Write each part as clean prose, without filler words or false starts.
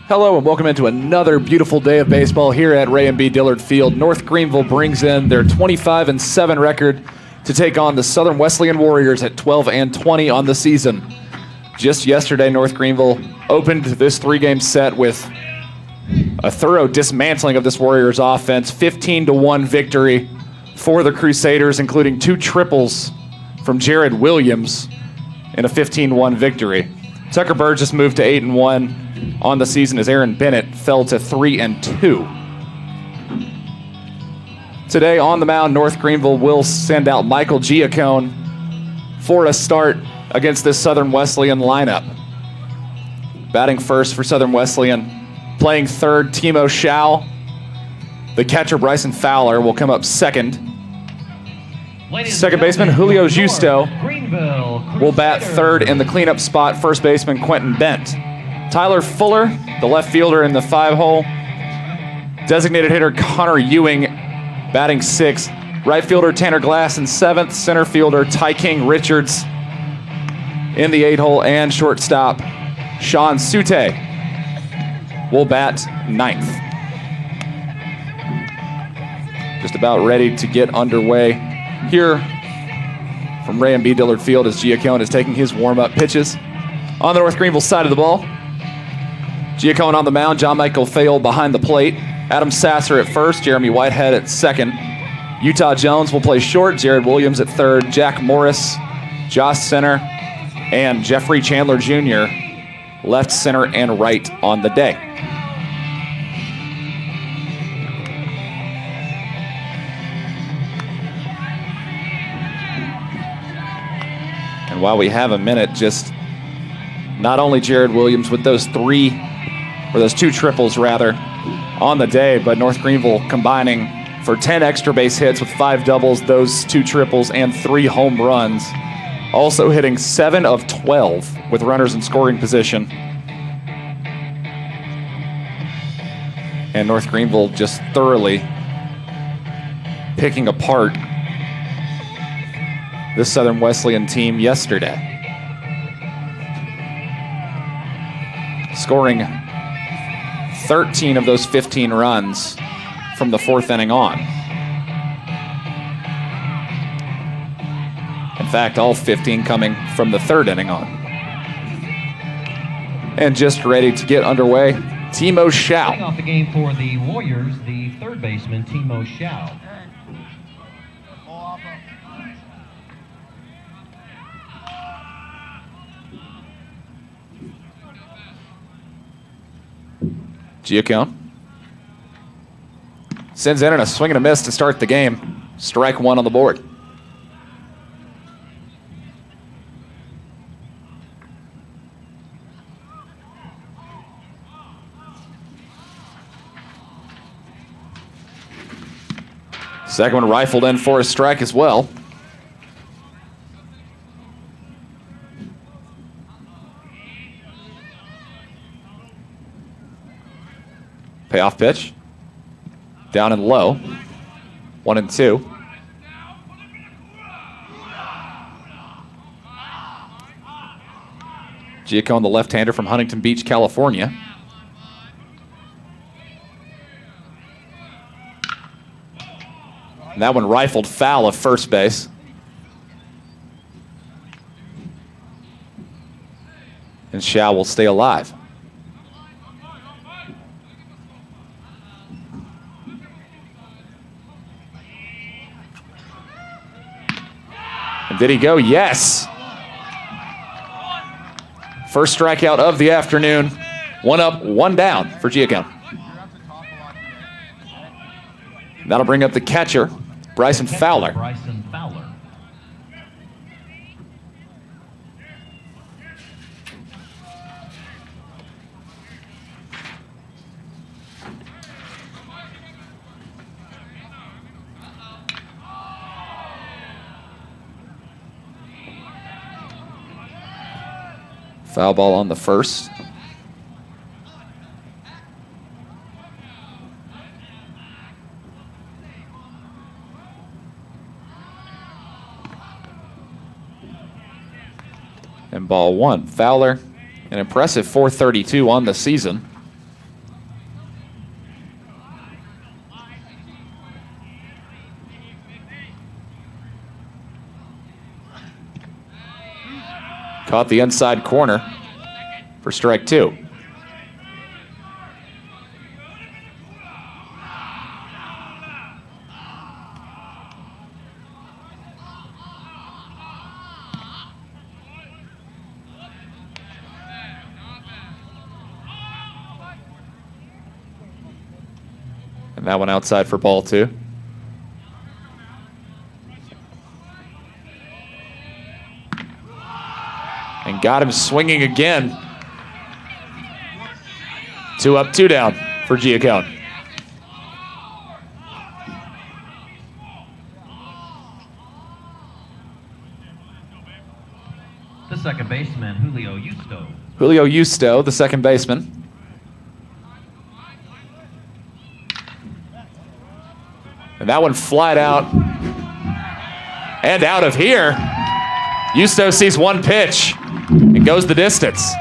Hello and welcome into another beautiful day of baseball here at Ray and B. Dillard Field. North Greenville brings in their 25-7 record to take on the Southern Wesleyan Warriors at 12-20 on the season. Just yesterday, North Greenville opened this three-game set with a thorough dismantling of this Warriors offense, 15-1 victory for the Crusaders, including two triples from Jared Williams in a 15-1 victory. Tucker Burgess moved to 8-1 on the season as Aaron Bennett fell to 3-2. Today on the mound, North Greenville will send out Michael Giacone for a start against this Southern Wesleyan lineup. Batting first for Southern Wesleyan, playing third, Timo Schau. The catcher, Bryson Fowler, will come up second. Second baseman, Julio Justo, will bat third in the cleanup spot. First baseman, Quentin Bent. Tyler Fuller, the left fielder in the 5-hole. Designated hitter, Connor Ewing, batting sixth. Right fielder, Tanner Glass in seventh. Center fielder, Ty King Richards in the 8-hole. And shortstop, Sean Sute, will bat ninth. Just about ready to get underway here from Ray and B. Dillard Field as Giacone is taking his warm-up pitches. On the North Greenville side of the ball, Giacone on the mound, John Michael Fayol behind the plate, Adam Sasser at first, Jeremy Whitehead at second. Utah Jones will play short, Jared Williams at third, Jack Morris, Josh center, and Jeffrey Chandler Jr. left, center, and right on the day. And while we have a minute, just not only Jared Williams with those two triples rather, on the day, but North Greenville combining for 10 extra base hits with 5 doubles, those 2 triples, and 3 home runs. Also hitting 7 of 12 with runners in scoring position. And North Greenville just thoroughly picking apart this Southern Wesleyan team yesterday. Scoring 13 of those 15 runs from the 4th inning on. In fact, all 15 coming from the 3rd inning on. And just ready to get underway, Timo Schau. Starting off the game for the Warriors, the third baseman, Timo Schau. Giacone sends in a swing and a miss to start the game. Strike one on the board. Second one rifled in for a strike as well. Payoff pitch. Down and low. 1-2. Giacone, the left-hander from Huntington Beach, California. And that one rifled foul of first base. And Schau will stay alive. And did he go? Yes. First strikeout of the afternoon. 1 up, 1 down for Giacone. That'll bring up the catcher, Bryson Fowler. Bryson Fowler. Foul ball on the first. And ball one. Fowler, an impressive .432 on the season. Caught the inside corner for strike 2. And that one outside for ball 2. And got him swinging again. 2 up, 2 down for Giacone. The second baseman, Julio Justo. Julio Justo, the second baseman. And that one flied out and out of here. Justo sees one pitch and goes the distance.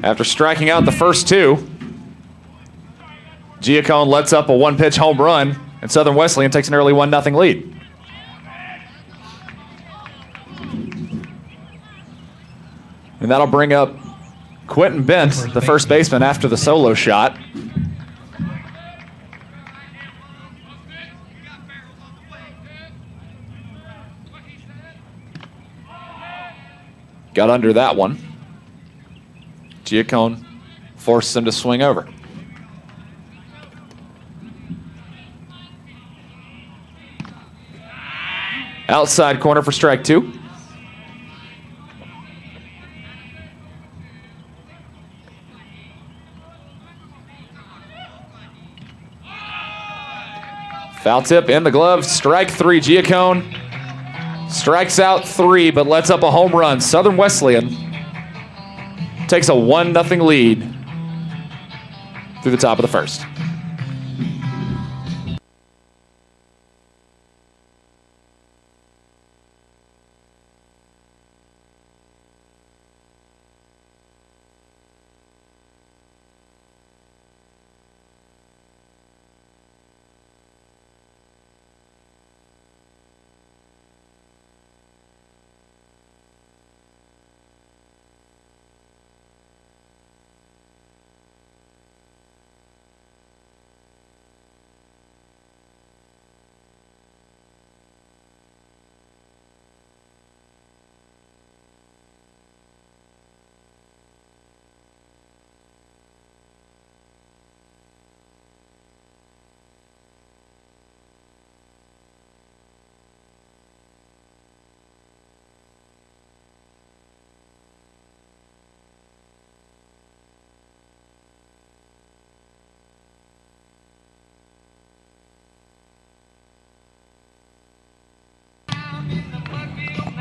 After striking out the first 2, Giacone lets up a 1-pitch home run, and Southern Wesleyan takes an early 1-0 lead. And that'll bring up Quentin Bent, the first baseman, after the solo shot. Got under that one. Giacone forced him to swing over. Outside corner for strike 2. Foul tip in the glove. Strike 3. Giacone strikes out 3, but lets up a home run. Southern Wesleyan takes a 1-0 lead through the top of the first.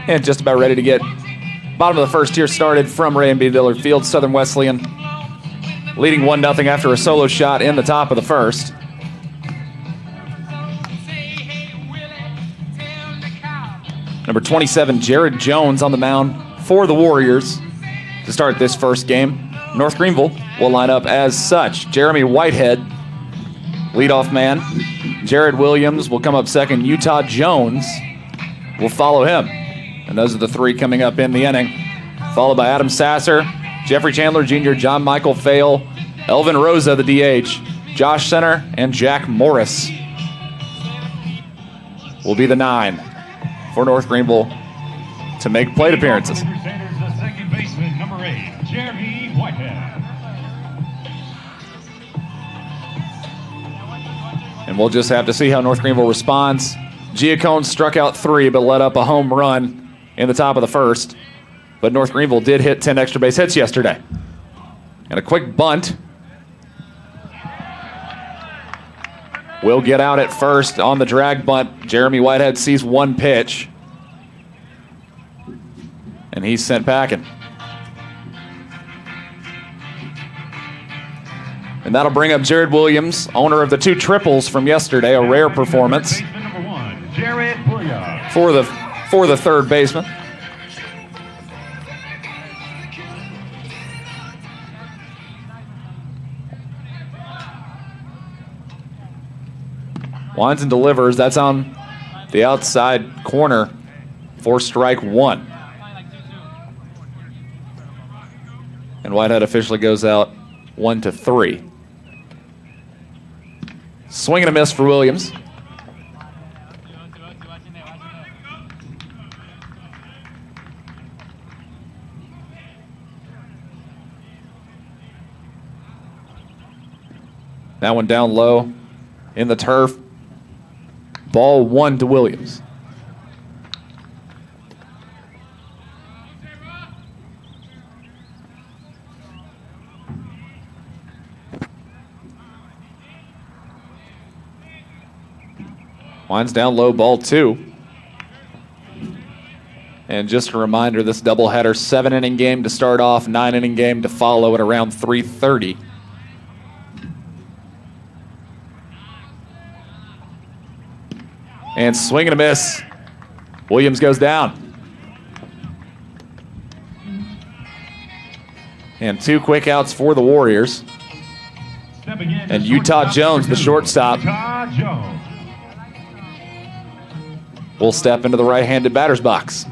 And just about ready to get bottom of the first here started from Ray and B. Dillard Field. Southern Wesleyan leading 1-0 after a solo shot in the top of the first. Number 27, Jared Jones on the mound for the Warriors to start this first game. North Greenville will line up as such. Jeremy Whitehead, leadoff man. Jared Williams will come up second. Utah Jones will follow him. And those are the 3 coming up in the inning, followed by Adam Sasser, Jeffrey Chandler Jr., John Michael Fale, Elvin Rosa, the DH, Josh Center, and Jack Morris will be the 9 for North Greenville to make plate appearances. Crusaders, the second baseman, number 8, Jeremy Whitehead. And we'll just have to see how North Greenville responds. Giacone struck out 3, but let up a home run in the top of the first. But North Greenville did hit 10 extra base hits yesterday. And a quick bunt will get out at first on the drag bunt. Jeremy Whitehead sees one pitch, and he's sent packing. And that'll bring up Jared Williams, owner of the 2 triples from yesterday, a rare performance for the third baseman. Winds and delivers. That's on the outside corner for strike one. And Whitehead officially goes out 1-3. Swing and a miss for Williams. That one down low in the turf. Ball 1 to Williams. Winds down low, ball 2. And just a reminder, this doubleheader, 7-inning game to start off, 9-inning game to follow at around 3:30. And swing and a miss. Williams goes down. And 2 quick outs for the Warriors. And Utah Jones, the shortstop, will step into the right-handed batter's box.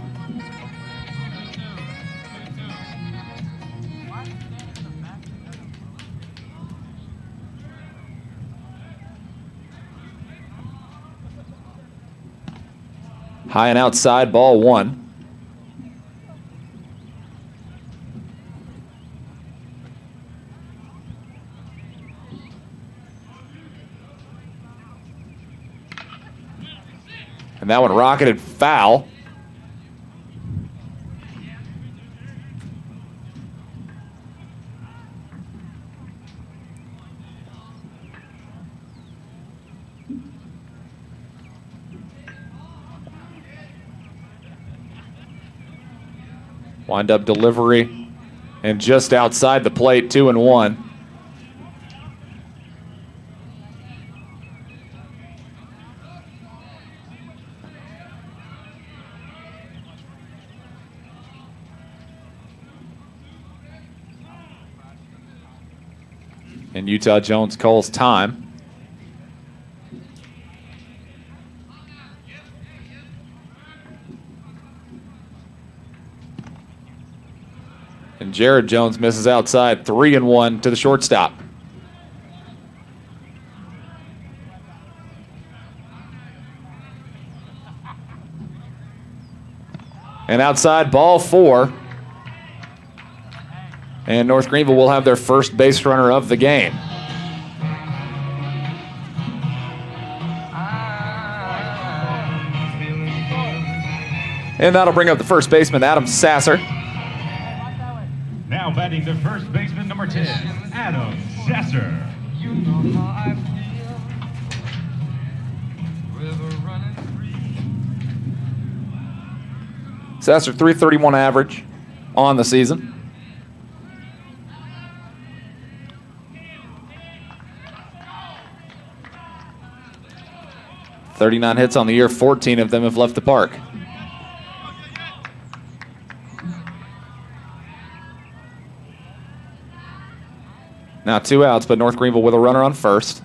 High and outside, ball 1. And that one rocketed foul. Wind up delivery and just outside the plate, 2-1. And Utah Jones calls time. And Jared Jones misses outside, 3-1 to the shortstop. And outside, ball 4. And North Greenville will have their first base runner of the game. And that'll bring up the first baseman, Adam Sasser. Now batting the first baseman, number 10, Adam Sasser. You know how I feel. River running free. Sasser, .331 average on the season. .39 hits on the year, 14 of them have left the park. Now 2 outs, but North Greenville with a runner on first.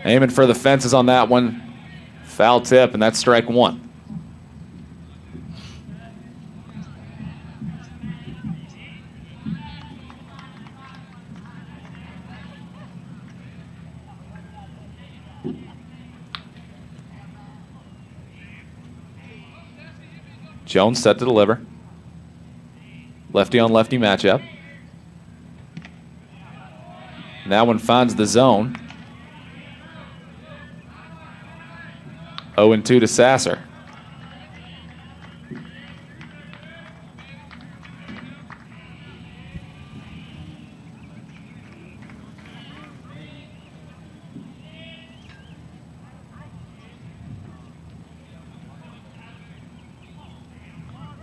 Aiming for the fences on that one. Foul tip, and that's strike 1. Jones set to deliver. Lefty on lefty matchup. And that one finds the zone. 0-2 to Sasser.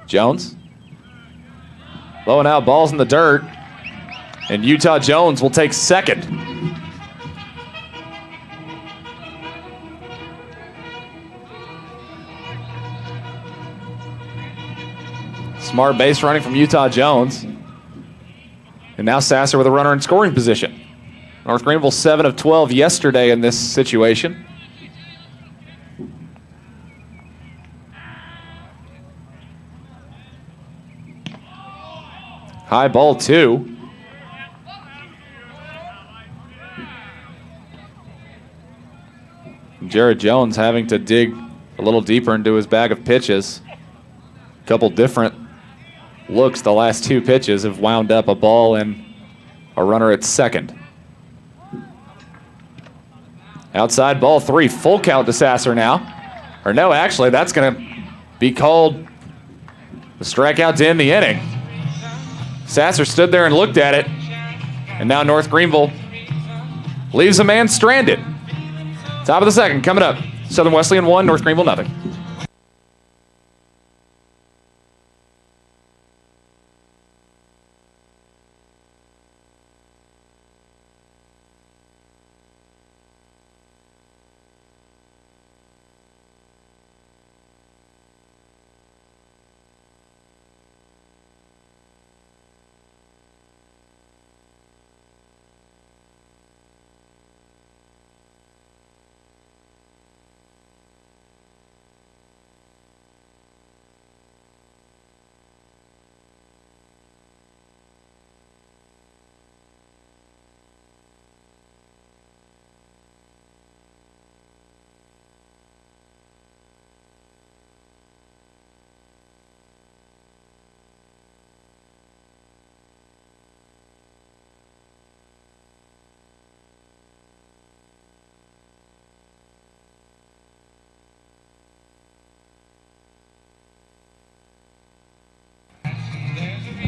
Jones. Low and out, ball's in the dirt. And Utah Jones will take second. Smart base running from Utah Jones. And now Sasser with a runner in scoring position. North Greenville 7 of 12 yesterday in this situation. High ball 2. Jared Jones having to dig a little deeper into his bag of pitches. A couple different looks. The last 2 pitches have wound up a ball and a runner at second. Outside ball 3. Full count to Sasser now. Or no, actually, that's going to be called the strikeout to end the inning. Sasser stood there and looked at it. And now North Greenville leaves a man stranded. Top of the second coming up. Southern Wesleyan 1, North Greenville nothing.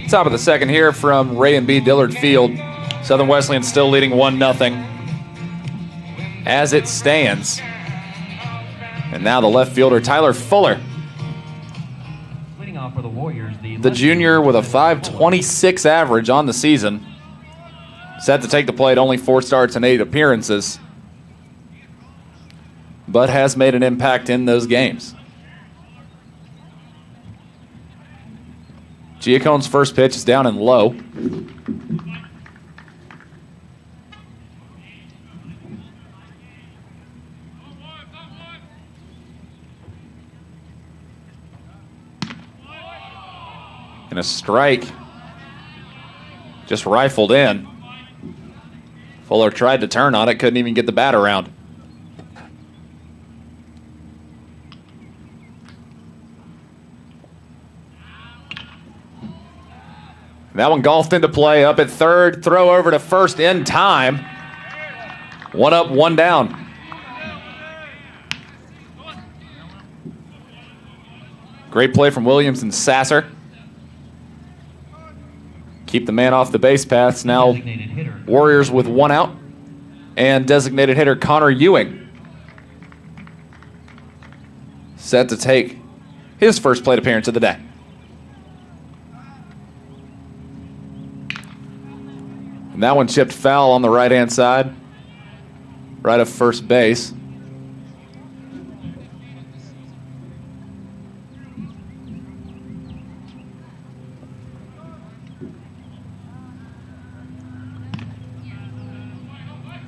Top of the second here from Ray and B. Dillard Field. Southern Wesleyan still leading 1-0 as it stands. And now the left fielder, Tyler Fuller. Leading off for the Warriors, The junior with a .526 average on the season. Set to take the plate, only 4 starts and 8 appearances. But has made an impact in those games. Giacone's first pitch is down and low. And a strike just rifled in. Fuller tried to turn on it, couldn't even get the bat around. That one golfed into play, up at third, throw over to first in time. 1 up, 1 down. Great play from Williams and Sasser. Keep the man off the base paths. Now Warriors with 1 out. And designated hitter Connor Ewing set to take his first plate appearance of the day. And that one chipped foul on the right-hand side, right of first base.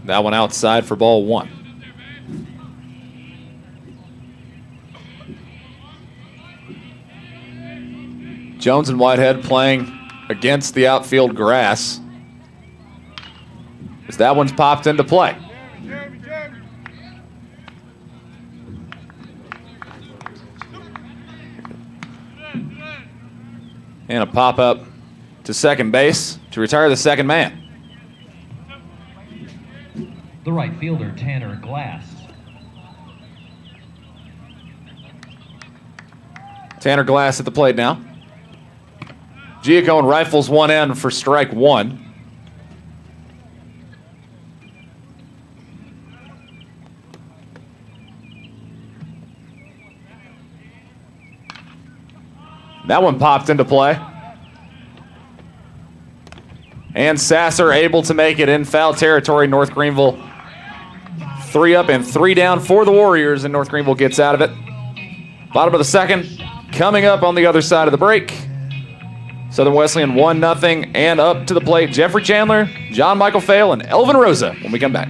That one outside for ball 1. Jones and Whitehead playing against the outfield grass. As that one's popped into play. And a pop-up to second base to retire the second man. The right fielder, Tanner Glass. Tanner Glass at the plate now. Giacone rifles one in for strike 1. That one popped into play. And Sasser able to make it in foul territory. North Greenville 3 up and 3 down for the Warriors, and North Greenville gets out of it. Bottom of the second, coming up on the other side of the break. Southern Wesleyan 1-0, and up to the plate, Jeffrey Chandler, John Michael Fail, and Elvin Rosa when we come back.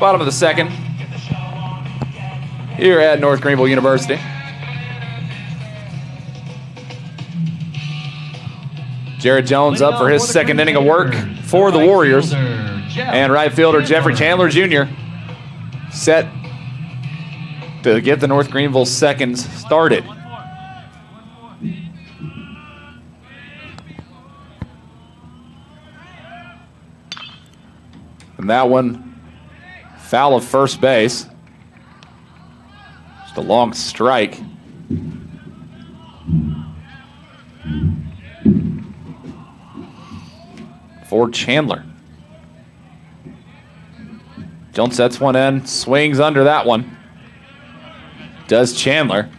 Bottom of the second here at North Greenville University. Jared Jones up for his second inning of work for the Warriors. And right fielder Jeffrey Chandler Jr. set to get the North Greenville seconds started. And that one, foul of first base. Just a long strike. For Chandler. Jones sets one in, swings under that one. Does Chandler.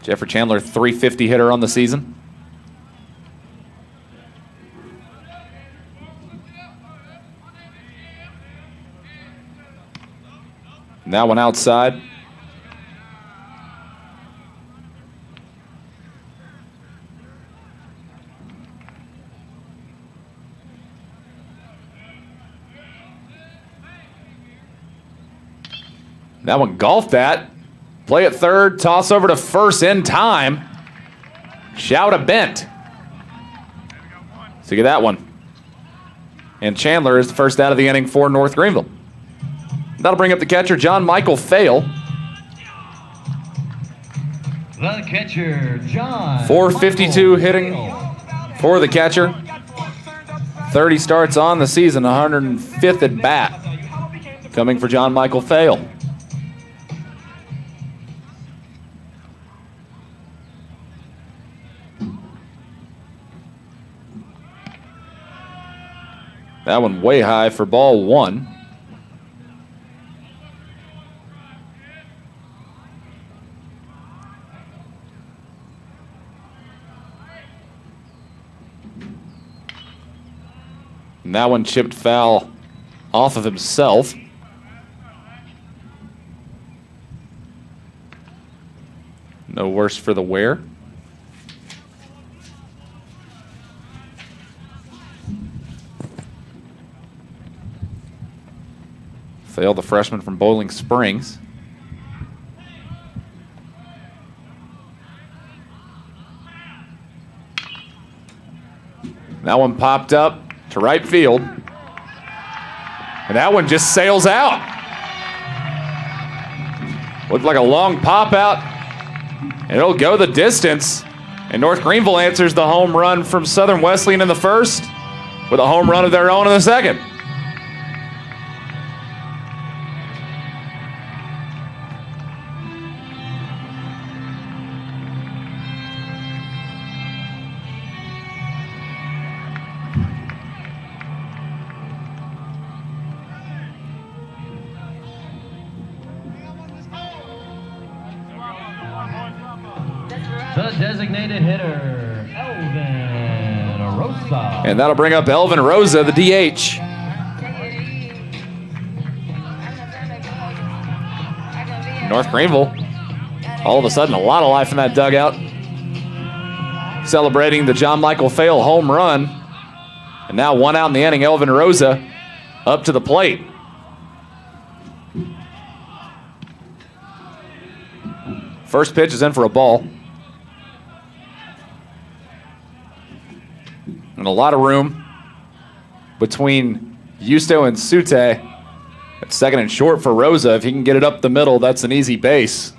Jeffrey Chandler, .350 hitter on the season. And that one outside. That one golfed at. Play at third, toss over to first in time. Shout a bent. So get that one. And Chandler is the first out of the inning for North Greenville. That'll bring up the catcher, John Michael Fail. The catcher, John. .452 hitting for the catcher. 30 starts on the season, 105th at bat. Coming for John Michael Fail. That one way high for ball one. And that one chipped foul off of himself. No worse for the wear. Fail, the freshman from Bowling Springs. That one popped up to right field. And that one just sails out. Looked like a long pop out. And it'll go the distance. And North Greenville answers the home run from Southern Wesleyan in the first with a home run of their own in the second. The designated hitter, Elvin Rosa. And that'll bring up Elvin Rosa, the DH. North Greenville, all of a sudden, a lot of life in that dugout. Celebrating the John Michael Fail home run. And now one out in the inning, Elvin Rosa up to the plate. First pitch is in for a ball. And a lot of room between Justo and Sute. At second and short for Rosa. If he can get it up the middle, that's an easy base.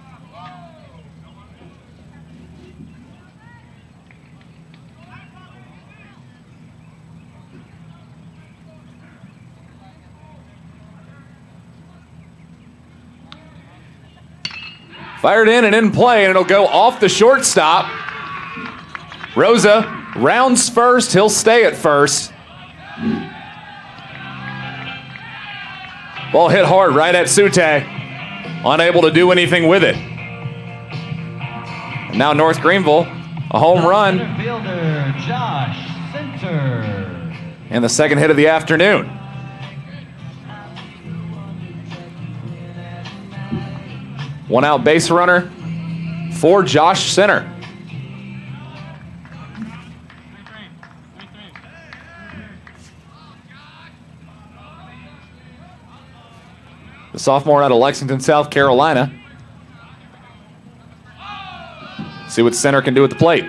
Fired in and in play, and it'll go off the shortstop. Rosa rounds first. He'll stay at first. Ball hit hard right at Sute. Unable to do anything with it. And now North Greenville, a home run. Fielder Josh Center. And the second hit of the afternoon. One out base runner for Josh Center. The sophomore out of Lexington, South Carolina. See what Center can do at the plate.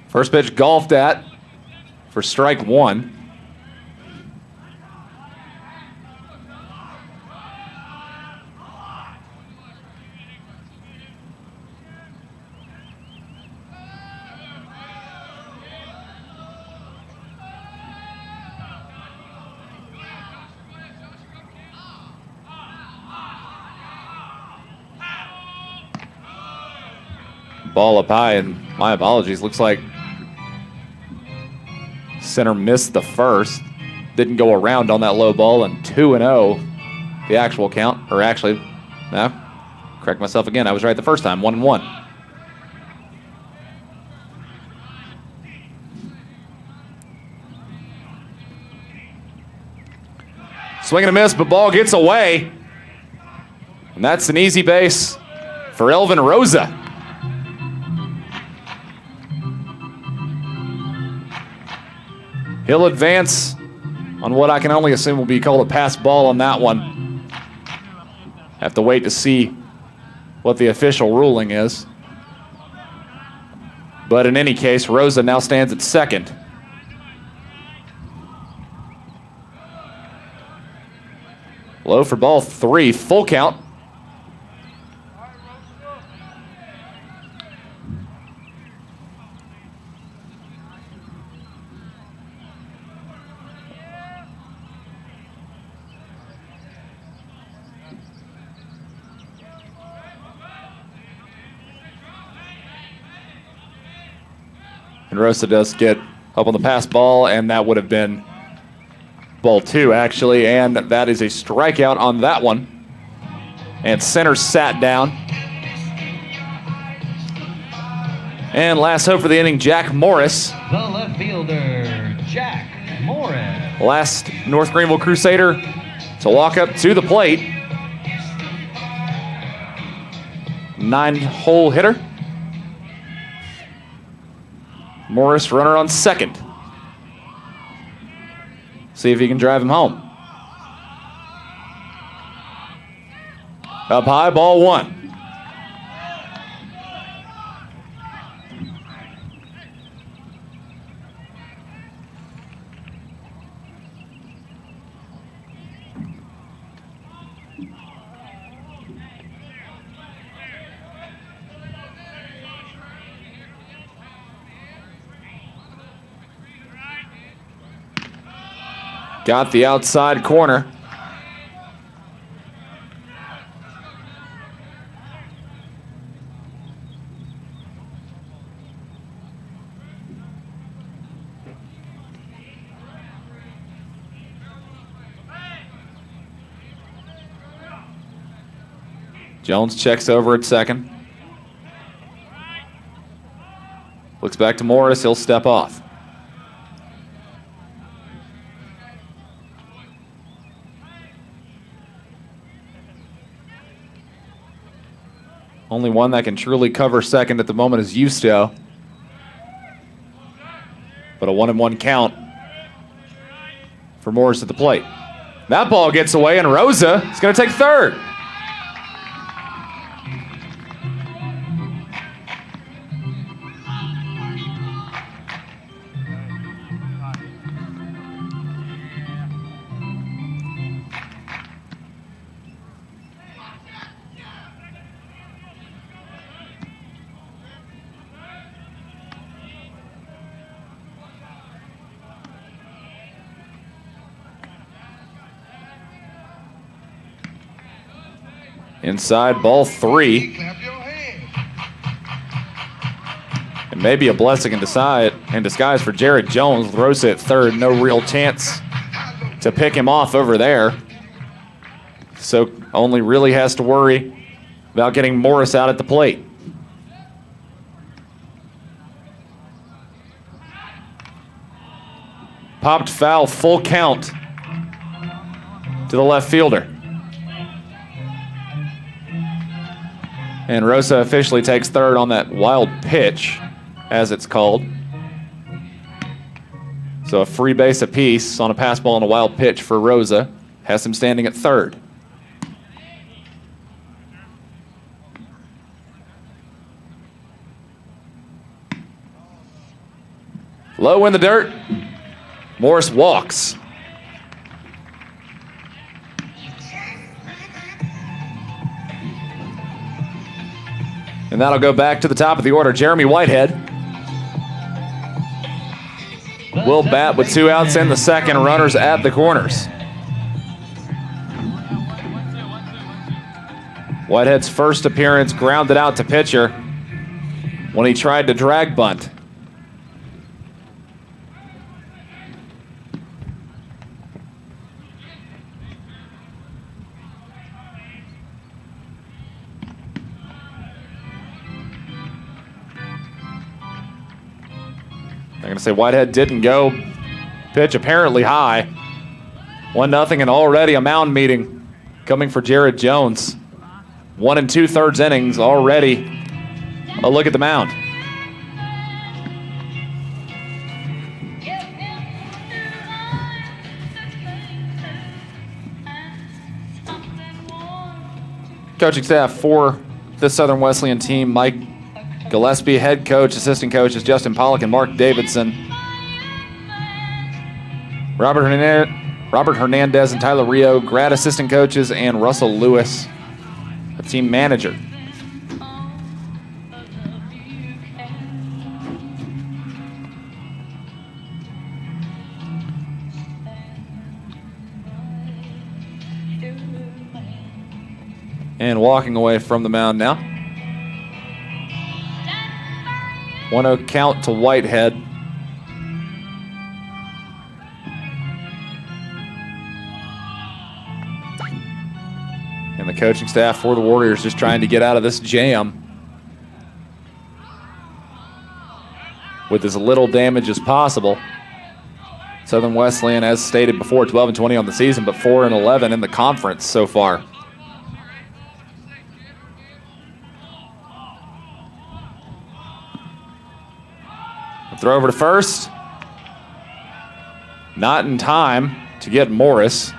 First pitch golfed at for strike one. Ball up high, and my apologies. Looks like Center missed the first. Didn't go around on that low ball, and 2-0 the actual count. Or actually, no, correct myself again. I was right the first time, 1-1. Swing and a miss, but ball gets away. And that's an easy base for Elvin Rosa. He'll advance on what I can only assume will be called a pass ball on that one. Have to wait to see what the official ruling is. But in any case, Rosa now stands at second. Low for ball three, full count. And Rosa does get up on the pass ball, and that would have been ball two, actually, and that is a strikeout on that one. And Center sat down. And last hope for the inning, Jack Morris. The left fielder, Jack Morris. Last North Greenville Crusader to walk up to the plate. 9-hole hitter. Morris, runner on second. See if he can drive him home. Up high, ball one. Got the outside corner. Jones checks over at second. Looks back to Morris. He'll step off. Only one that can truly cover second at the moment is Justo. But a 1-1 count for Morris at the plate. That ball gets away, and Rosa is going to take third. Inside, ball 3. And maybe a blessing in disguise for Jared Jones. With Rosa at third, no real chance to pick him off over there. So only really has to worry about getting Morris out at the plate. Popped foul, full count to the left fielder. And Rosa officially takes third on that wild pitch, as it's called. So a free base apiece on a pass ball and a wild pitch for Rosa has him standing at third. Low in the dirt. Morris walks. And that'll go back to the top of the order. Jeremy Whitehead will bat with 2 outs in the second, runners at the corners. Whitehead's first appearance grounded out to pitcher when he tried to drag bunt. I'm going to say Whitehead didn't go. Pitch apparently high. 1-0 and already a mound meeting coming for Jared Jones. 1 2/3 innings already. A look at the mound. Coaching staff for the Southern Wesleyan team: Mike Gillespie, head coach. Assistant coaches Justin Pollock and Mark Davidson. Robert Hernandez and Tyler Rio, grad assistant coaches, and Russell Lewis, the team manager. And walking away from the mound now. 1-0 count to Whitehead. And the coaching staff for the Warriors just trying to get out of this jam with as little damage as possible. Southern Wesleyan, as stated before, 12-20 on the season, but 4-11 in the conference so far. Throw over to first. Not in time to get Morris.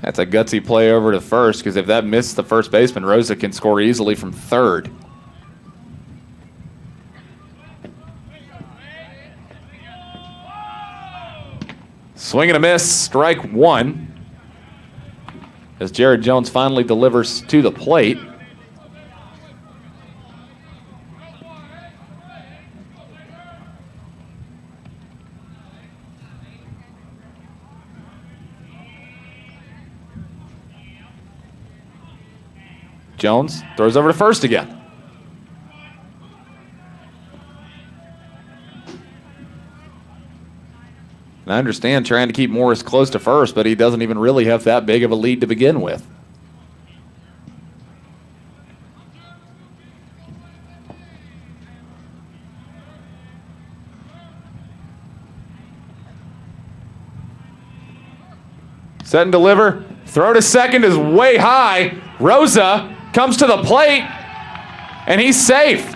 That's a gutsy play over to first, because if that missed the first baseman, Rosa can score easily from third. Swing and a miss, strike 1. As Jared Jones finally delivers to the plate. Jones throws over to first again. And I understand trying to keep Morris close to first, but he doesn't even really have that big of a lead to begin with. Set and deliver. Throw to second is way high. Rosa comes to the plate, and he's safe.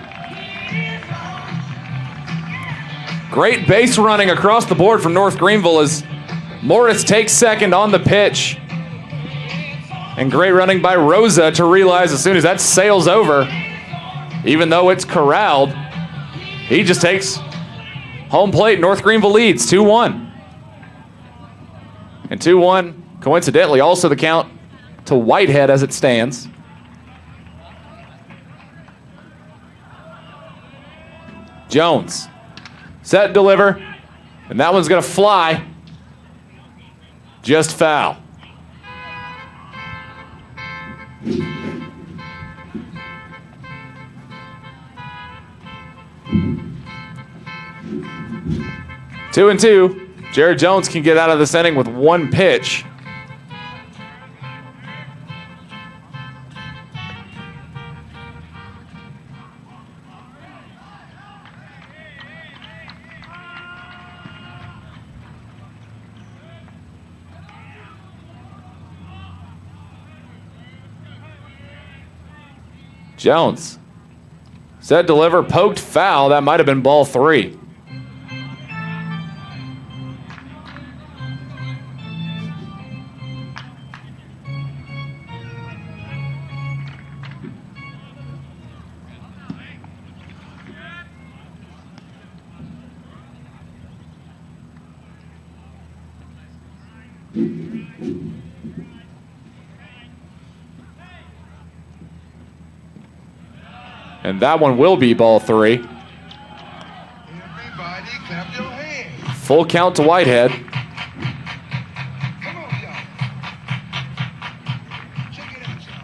Great base running across the board from North Greenville as Morris takes second on the pitch. And great running by Rosa to realize as soon as that sails over, even though it's corralled, he just takes home plate. North Greenville leads 2-1. And 2-1, coincidentally, also the count to Whitehead as it stands. Jones. Set, deliver, and that one's going to fly. Just foul. Two and two. Jared Jones can get out of this inning with one pitch. Jones. Set, deliver, poked, foul. That might have been ball 3. And that one will be ball 3. Everybody clap your hands. Full count to Whitehead. Come on, y'all. Check it out, y'all.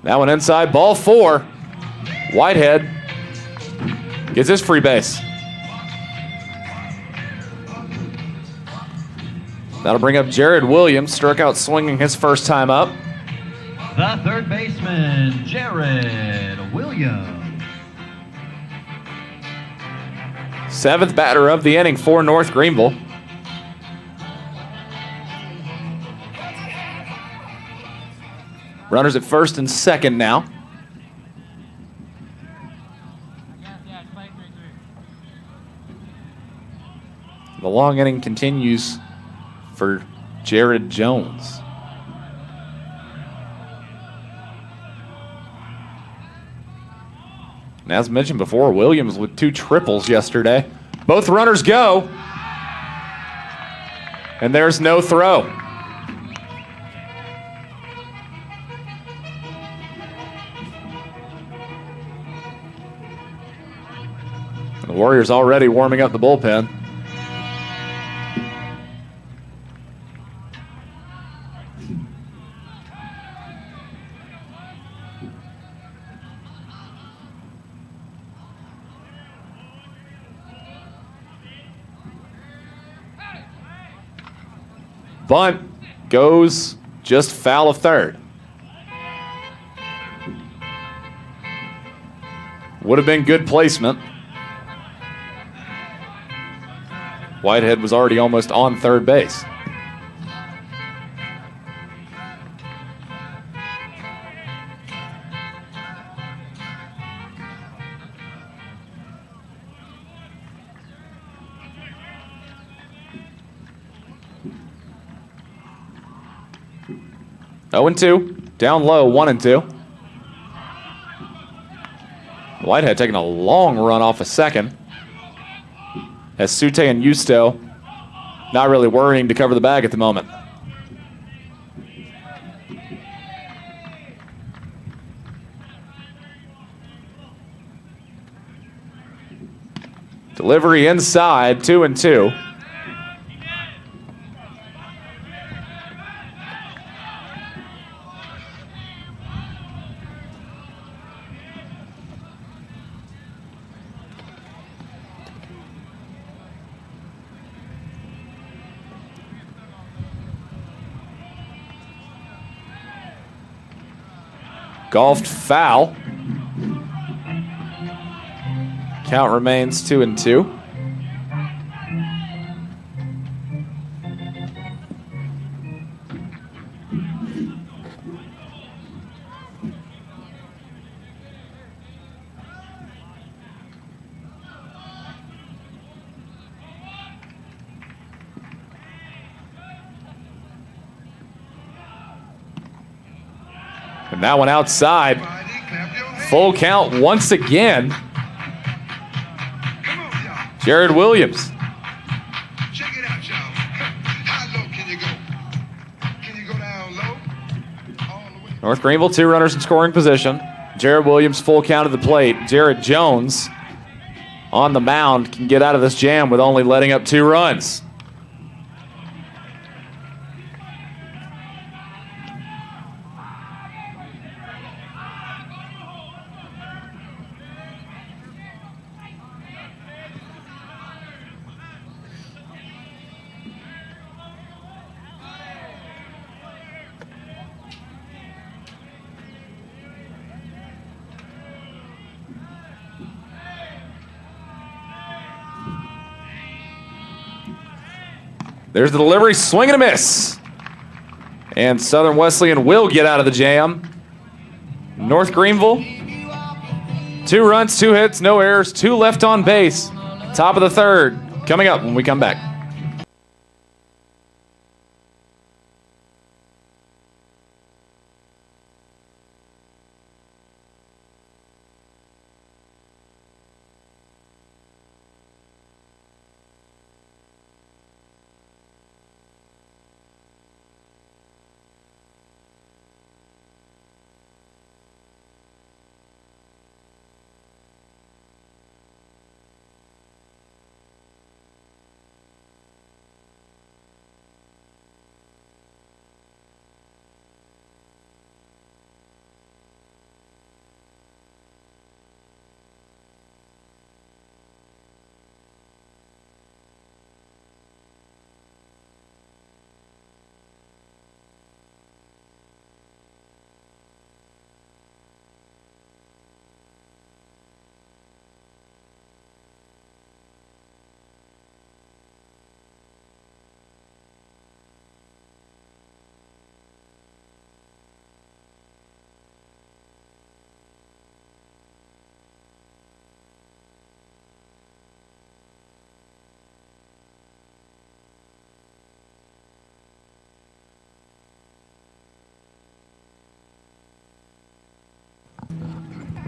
That one inside, ball 4. Whitehead gets his free base. That'll bring up Jared Williams, struck out swinging his first time up. The third baseman, Jared Williams. 7th batter of the inning for North Greenville. Runners at first and second now. The long inning continues for Jared Jones. And as mentioned before, Williams with 2 triples yesterday. Both runners go. And there's no throw. The Warriors already warming up the bullpen. Bunt goes just foul of third. Would have been good placement. Whitehead was already almost on third base. Oh and 2, down low, 1 and 2. Whitehead taking a long run off a second. As Sute and Justo not really worrying to cover the bag at the moment. Delivery inside, 2 and 2. Golfed foul. Count remains 2-2. And that one outside. Full count once again. Jared Williams. Check it out, y'all. How low can you go? Can you go down low? All the way. North Greenville, 2 runners in scoring position. Jared Williams full count at the plate. Jared Jones on the mound can get out of this jam with only letting up 2 runs. There's the delivery, swing and a miss. And Southern Wesleyan will get out of the jam. North Greenville, 2 runs, 2 hits, no errors, 2 left on base. Top of the 3rd, coming up when we come back.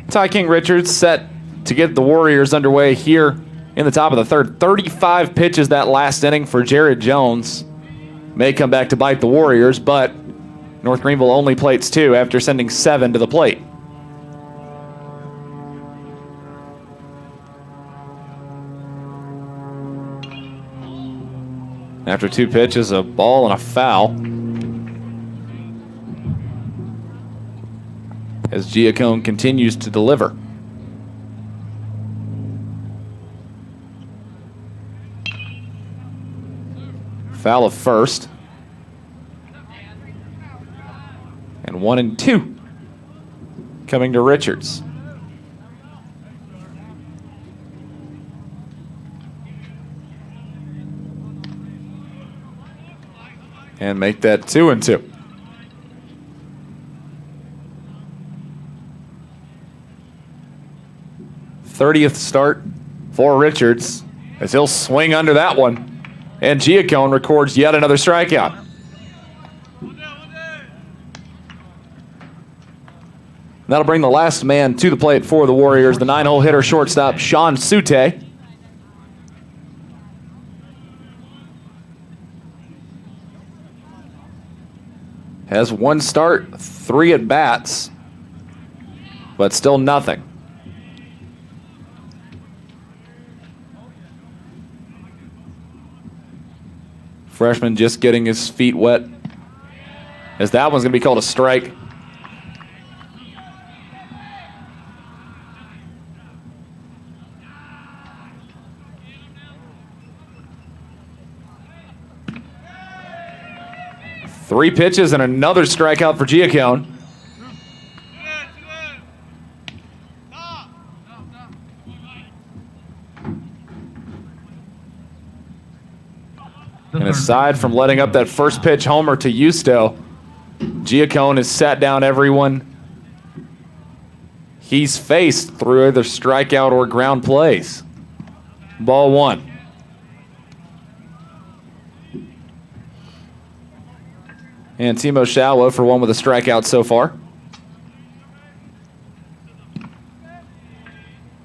Ty King Richards set to get the Warriors underway here in the top of the 3rd. 35 pitches that last inning for Jared Jones. May come back to bite the Warriors, but North Greenville only plates 2 after sending 7 to the plate. After 2 pitches, a ball and a foul. As Giacone continues to deliver. Foul of first. And 1-2 coming to Richards. And make that 2-2. 30th start for Richards as he'll swing under that one. And Giacone records yet another strikeout. That'll bring the last man to the plate for the Warriors, the 9-hole hitter shortstop, Sean Sute. Has 1 start, 3 at-bats, but still nothing. Freshman just getting his feet wet, as that one's going to be called a strike. Three pitches and another strikeout for Giacone. And aside from letting up that first pitch homer to Justo, Giacone has sat down everyone he's faced through either strikeout or ground plays. Ball one. And Timo Shallow for one with a strikeout so far.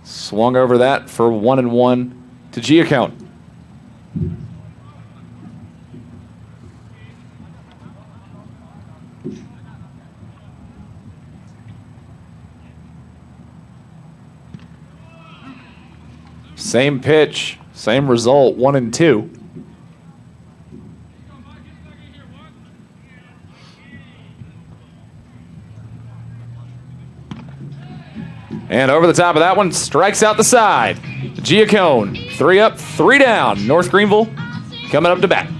Swung over that for 1-1 to Giacone. Same pitch, same result, 1-2. And over the top of that one, strikes out the side. Giacone, 3 up, 3 down. North Greenville coming up to bat.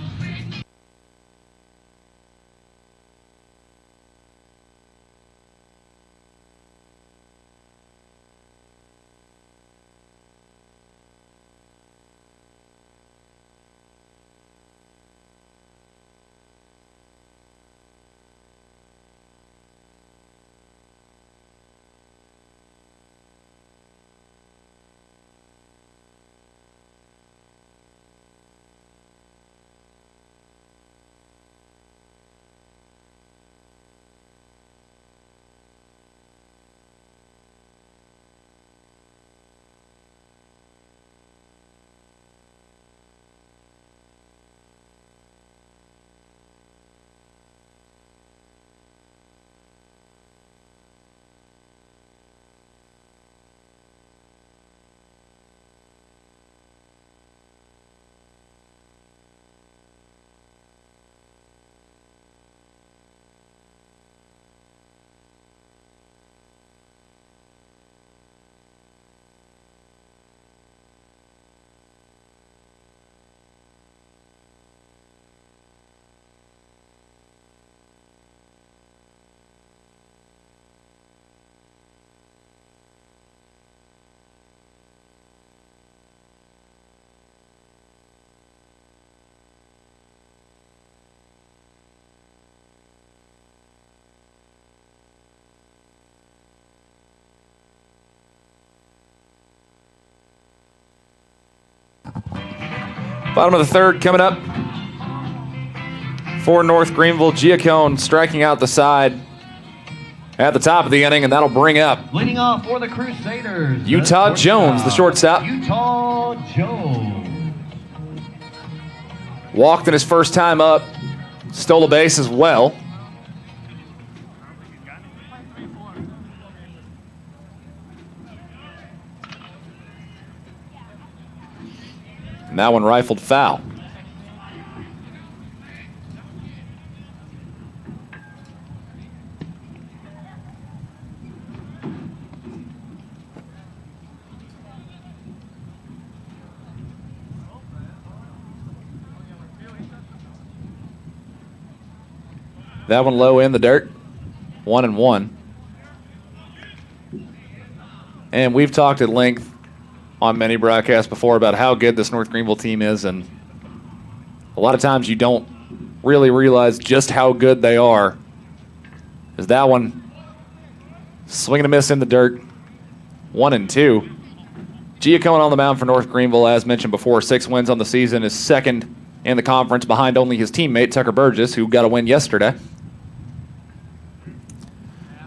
Bottom of the third coming up for North Greenville. Giacone striking out the side at the top of the inning, and that'll bring up Leading off for the Crusaders, Utah Jones, the shortstop. Utah Jones. Walked in his first time up, stole a base as well. And that one rifled foul. That one low in the dirt. 1-1. And we've talked at length on many broadcasts before about how good this North Greenville team is, and a lot of times you don't really realize just how good they are. As that one swinging a miss in the dirt. 1-2. Giacone on the mound for North Greenville, as mentioned before, 6 wins on the season, is second in the conference behind only his teammate Tucker Burgess, who got a win yesterday.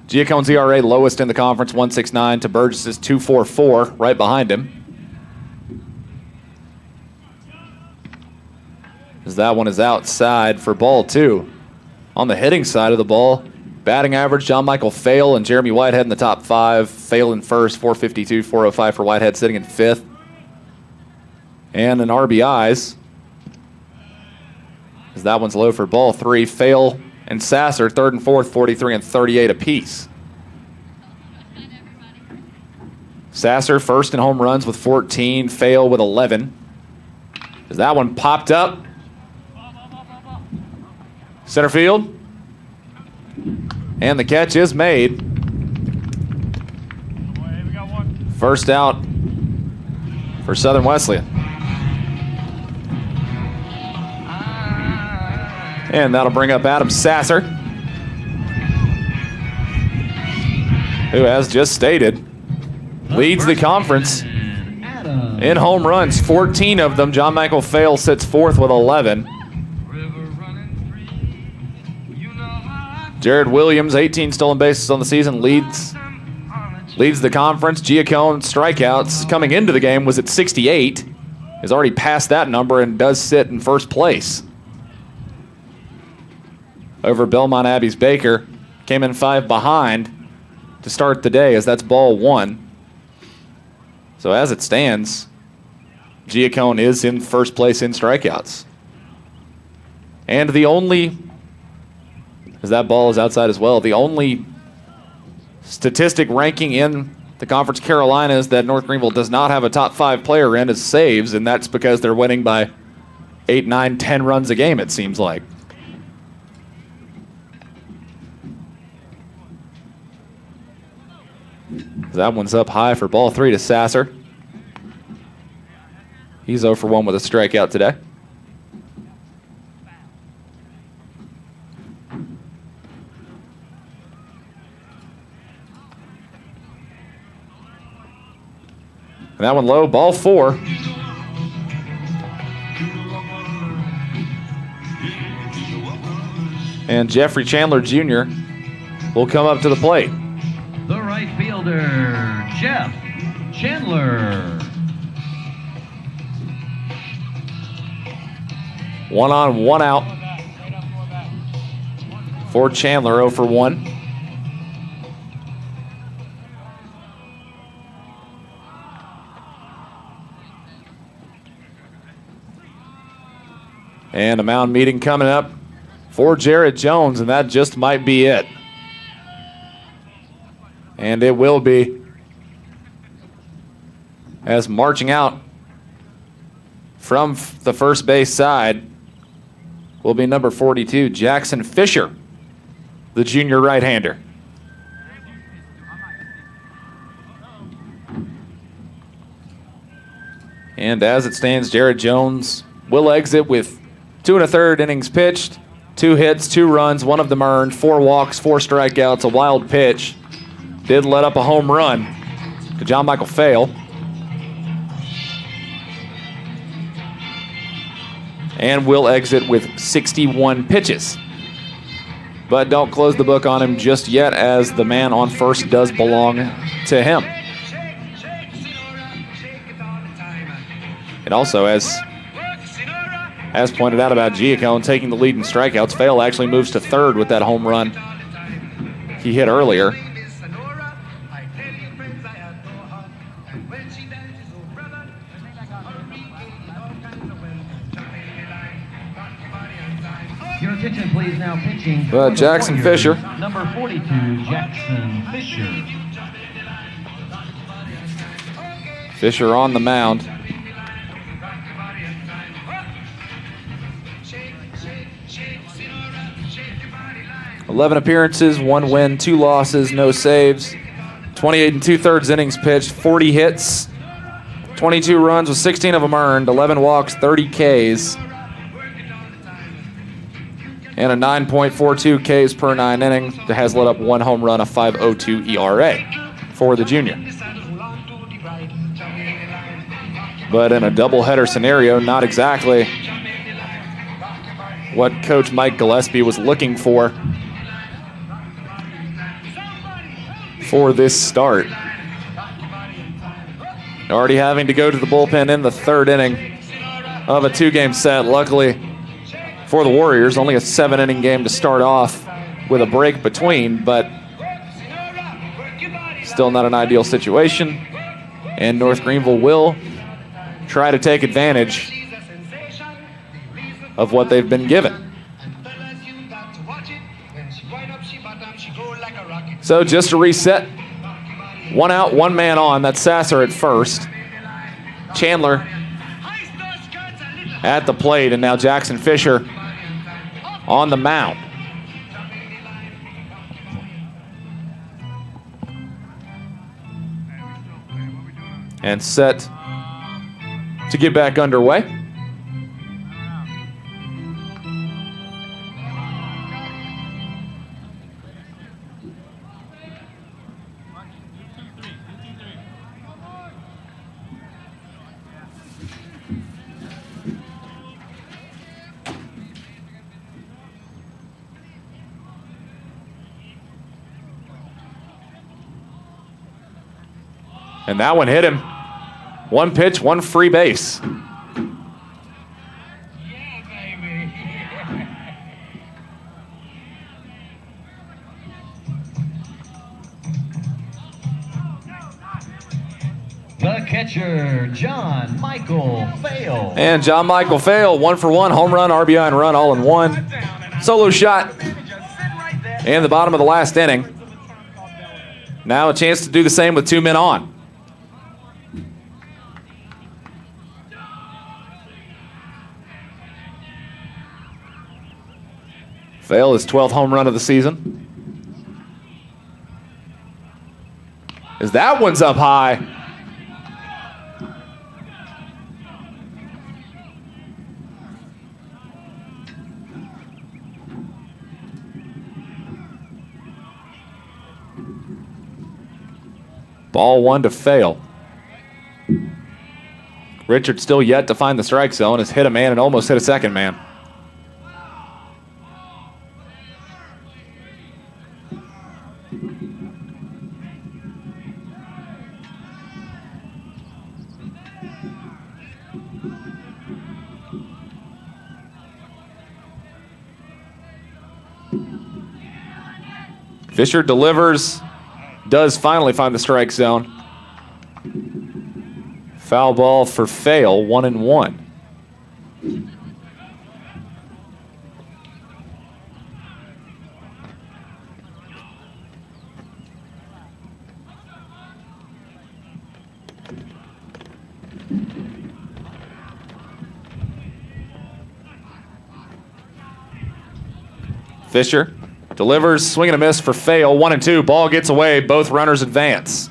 Giacone's ERA lowest in the conference, 1.69 to Burgess's 2.44, right behind him. As that one is outside for ball 2. On the hitting side of the ball, batting average, John Michael Fail and Jeremy Whitehead in the top 5. Fail in first, 452, 405 for Whitehead, sitting in 5th. And in RBIs, as that one's low for ball 3. Fail and Sasser, 3rd and 4th, 43 and 38 apiece. Sasser first in home runs with 14, Fail with 11. As that one popped up. Center field. And the catch is made. First out for Southern Wesleyan. And that'll bring up Adam Sasser, who, as just stated, leads the conference in home runs, 14 of them. John Michael Fail sits fourth with 11. Jared Williams, 18 stolen bases on the season, leads the conference. Giacone strikeouts coming into the game was at 68. Has already passed that number and does sit in first place over Belmont Abbey's Baker. Came in 5 behind to start the day, as that's ball 1. So as it stands, Giacone is in first place in strikeouts. And the only, as that ball is outside as well, the only statistic ranking in the Conference Carolinas that North Greenville does not have a top 5 player in is saves, and that's because they're winning by 8, 9, 10 runs a game, it seems like. That one's up high for ball 3 to Sasser. He's 0 for 1 with a strikeout today. And that one low, ball 4. And Jeffrey Chandler Jr. will come up to the plate. The right fielder, Jeff Chandler. 1 on, 1 out for Chandler, 0 for 1. And a mound meeting coming up for Jared Jones, and that just might be it. And it will be, as marching out from the first base side will be number 42, Jackson Fisher, the junior right-hander. And as it stands, Jared Jones will exit with 2 1/3 innings pitched, 2 hits, 2 runs, 1 of them earned, 4 walks, 4 strikeouts, a wild pitch. Did let up a home run to John Michael Fail. And will exit with 61 pitches. But don't close the book on him just yet, as the man on first does belong to him. And also, as pointed out about Giacone taking the lead in strikeouts, Fail actually moves to third with that home run he hit earlier. Your attention, please. Now pitching. But Jackson Fisher. Number 42, Jackson Fisher. Fisher on the mound. "11 appearances, 1 win, 2 losses, no saves. 28 2/3 innings pitched, 40 hits, 22 runs with 16 of them earned, 11 walks, 30 Ks. And a 9.42 Ks per 9 innings that has let up 1 home run, a 5.02 ERA for the junior. But in a doubleheader scenario, not exactly what Coach Mike Gillespie was looking for this start. Already having to go to the bullpen in the 3rd inning of a 2-game set. Luckily for the Warriors, only a 7-inning game to start off with a break between, but still not an ideal situation. And North Greenville will try to take advantage of what they've been given. So just to reset, 1 out, 1 man on. That's Sasser at first. Chandler at the plate, and now Jackson Fisher on the mound. And set to get back underway. And that one hit him. One pitch, one free base. The catcher, John Michael Fail. And John Michael Fail, 1-for-1, home run, RBI, and run all in one. Solo shot in the bottom of the last inning. Now a chance to do the same with 2 men on. Fail his 12th home run of the season. As that one's up high. Ball 1 to Fail. Richard still yet to find the strike zone. Has hit a man and almost hit a second man. Fisher delivers. Does finally find the strike zone. Foul ball for Fail, 1-1. Fisher delivers, swing and a miss for Fail. 1-2. Ball gets away. Both runners advance.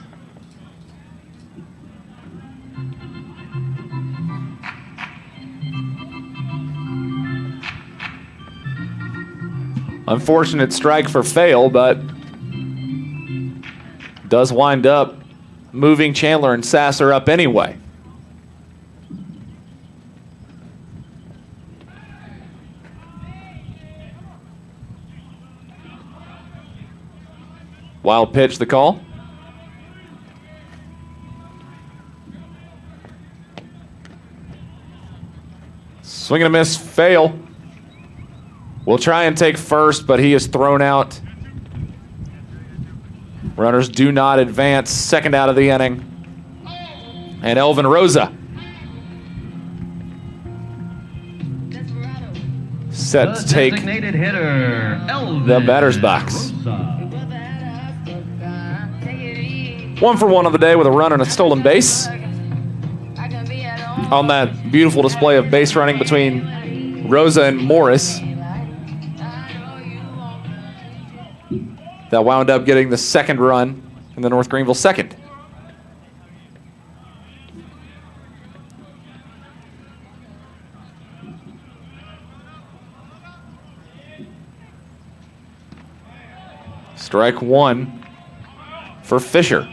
Unfortunate strike for Fail, but does wind up moving Chandler and Sasser up anyway. Wild pitch, the call. Swing and a miss, Fail. Will try and take first, but he is thrown out. Runners do not advance. Second out of the inning. And Elvin Rosa set to take designated hitter, Elvin the batter's box. Rosa. 1-for-1 on the day with a run and a stolen base. On that beautiful display of base running between Rosa and Morris. That wound up getting the second run in the North Greenville second. Strike 1 for Fisher.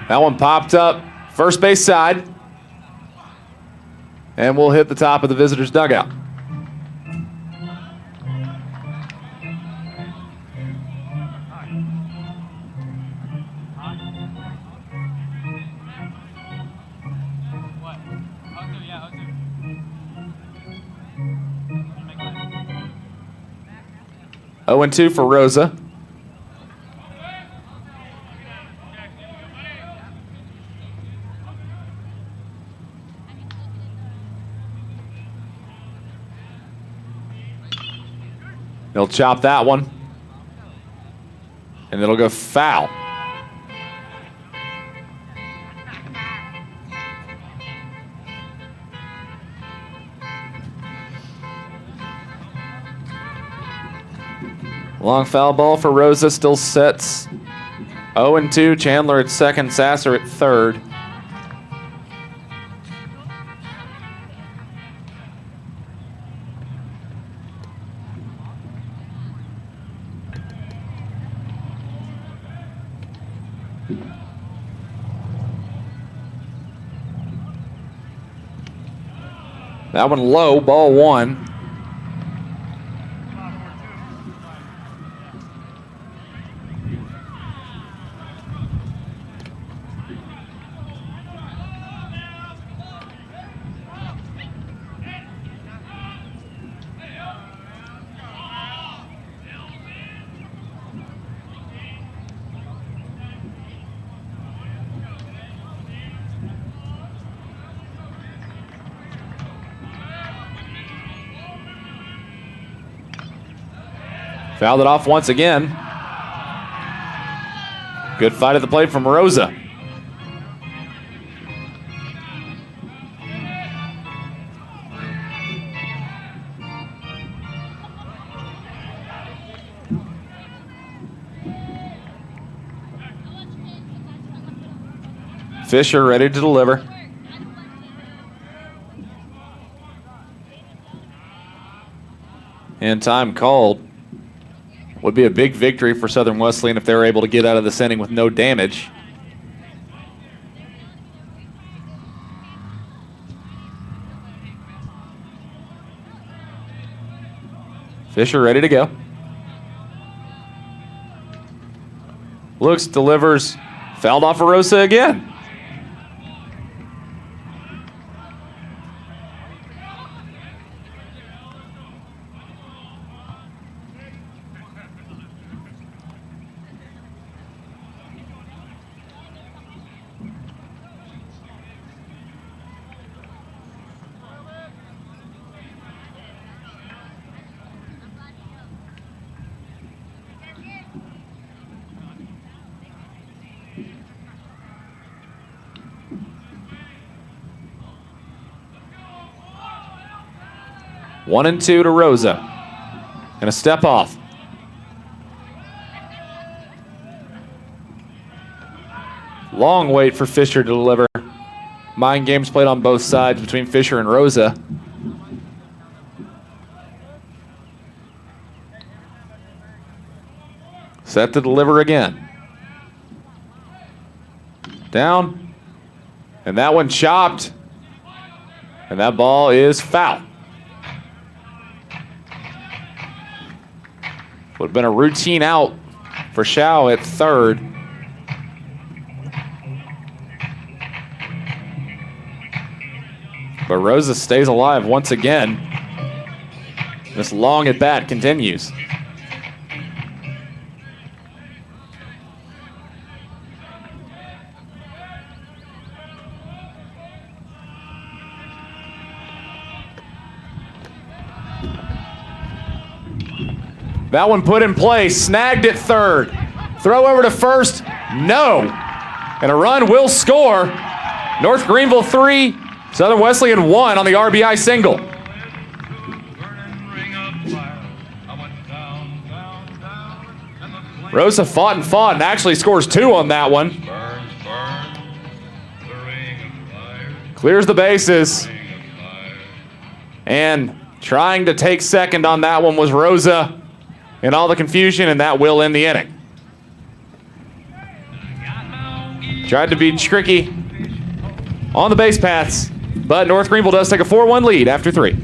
That one popped up first base side. And we'll hit the top of the visitors' dugout. Oh, 0-2 for Rosa. They'll chop that one. And it'll go foul. Long foul ball for Rosa, still sets 0-2. Chandler at second, Sasser at third. That one low, ball one. Fouled it off once again. Good fight at the plate from Rosa. Fisher ready to deliver. And time called. Would be a big victory for Southern Wesleyan if they were able to get out of this inning with no damage. Fisher ready to go. Looks, delivers, fouled off of Rosa again. One and two to Rosa. And a step off. Long wait for Fisher to deliver. Mind games played on both sides between Fisher and Rosa. Set to deliver again. Down. And that one chopped. And that ball is foul. Would have been a routine out for Shao at third. But Rosa stays alive once again. This long at bat continues. That one put in play, snagged at third. Throw over to first, no. And a run will score. North Greenville 3, Southern Wesleyan 1 on the RBI single. Rosa fought and actually scores 2 on that one. Clears the bases. And trying to take second on that one was Rosa. And all the confusion, and that will end the inning. Tried to be tricky on the base paths, but North Greenville does take a 4-1 lead after 3.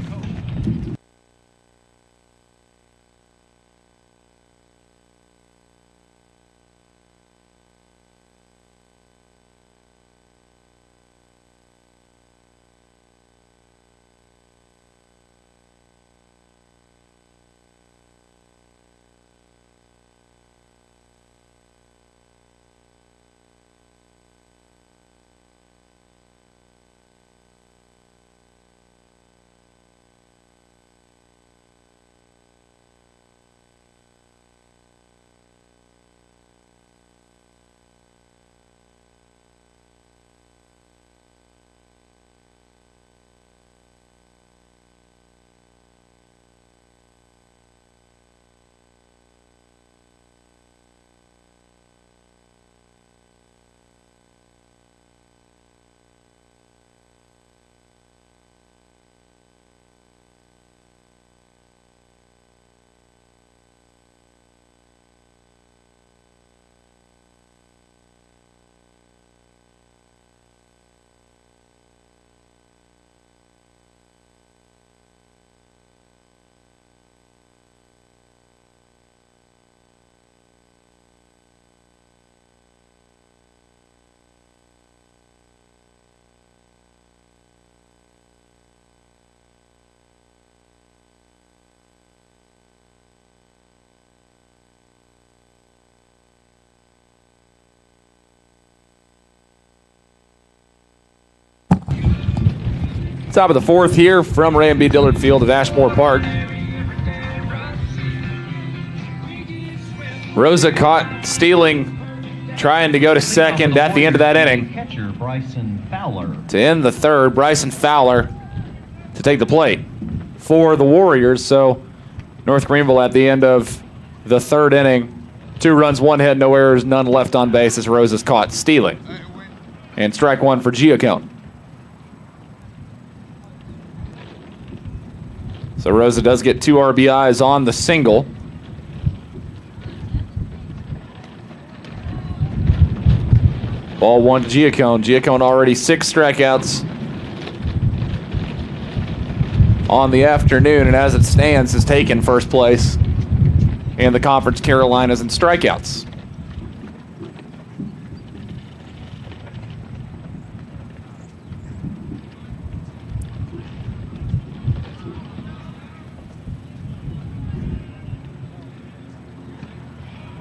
Top of the fourth here from Ray and B. Dillard Field of Ashmore Park. Rosa caught stealing, trying to go to second at the end of that inning. Catcher Bryson Fowler. To end the third, Bryson Fowler to take the plate for the Warriors. So North Greenville at the end of the third inning, 2 runs, 1 hit, no errors, none left on base as Rosa's caught stealing. And strike 1 for Giacone. So Rosa does get 2 RBIs on the single. Ball 1 to Giacone. Giacone already 6 strikeouts on the afternoon, and as it stands, has taken first place in the Conference Carolinas in strikeouts.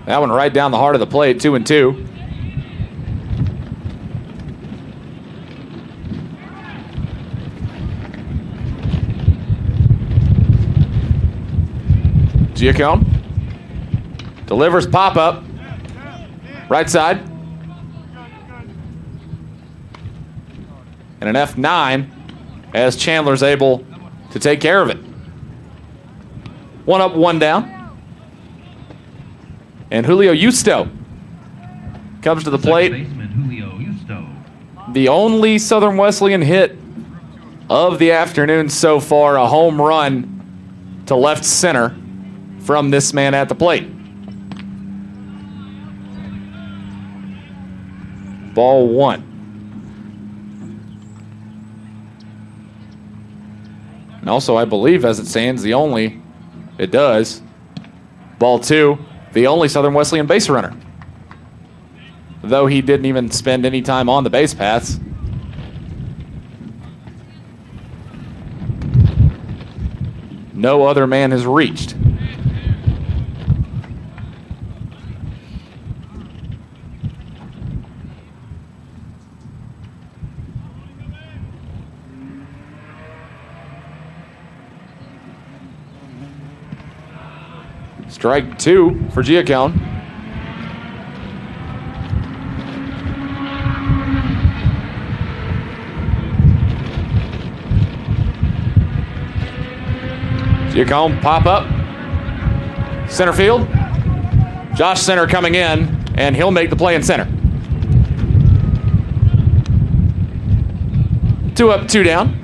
That one right down the heart of the plate, 2-2. Giacone delivers pop-up. Right side. And an F9 as Chandler's able to take care of it. 1 up, 1 down. And Julio Justo comes to the plate. Baseman Julio Justo. The only Southern Wesleyan hit of the afternoon so far, a home run to left center from this man at the plate. Ball 1. And also, I believe, as it stands, it does. Ball 2. The only Southern Wesleyan base runner. Though he didn't even spend any time on the base paths. No other man has reached. Strike 2 for Giacone. Giacone pop up. Center field. Josh Center coming in, and he'll make the play in center. 2 up, 2 down.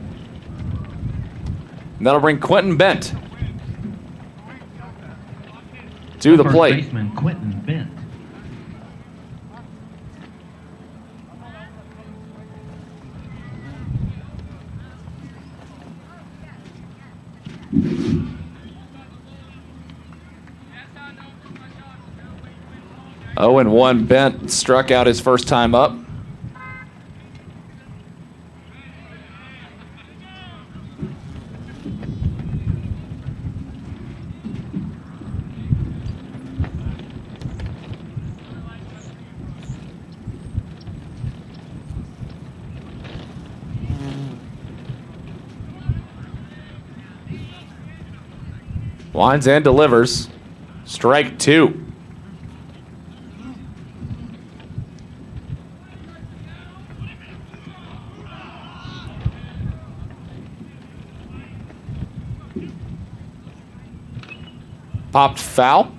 And that'll bring Quentin Bent to the First plate. Baseman Quentin Bent. Oh, and 1 Bent struck out his first time up. Lines and delivers. Strike 2. Popped foul.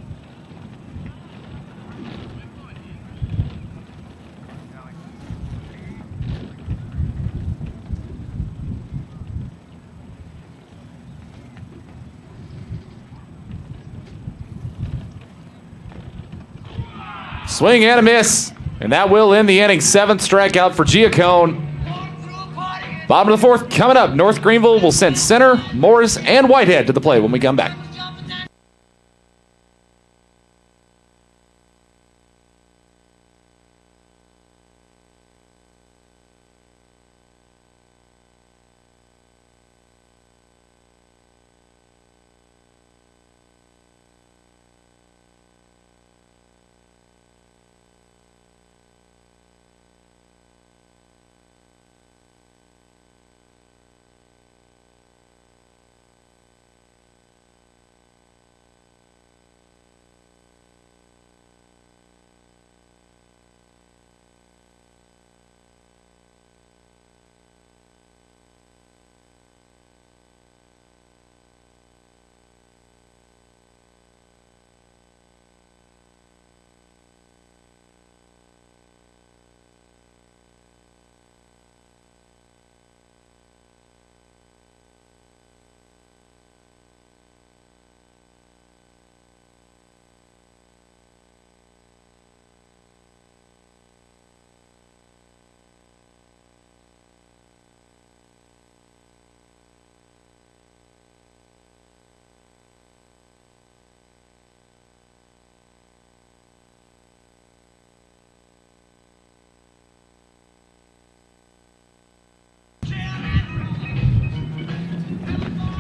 Swing and a miss. And that will end the inning. 7th strikeout for Giacone. Bottom of the 4th coming up. North Greenville will send Center, Morris, and Whitehead to the plate when we come back.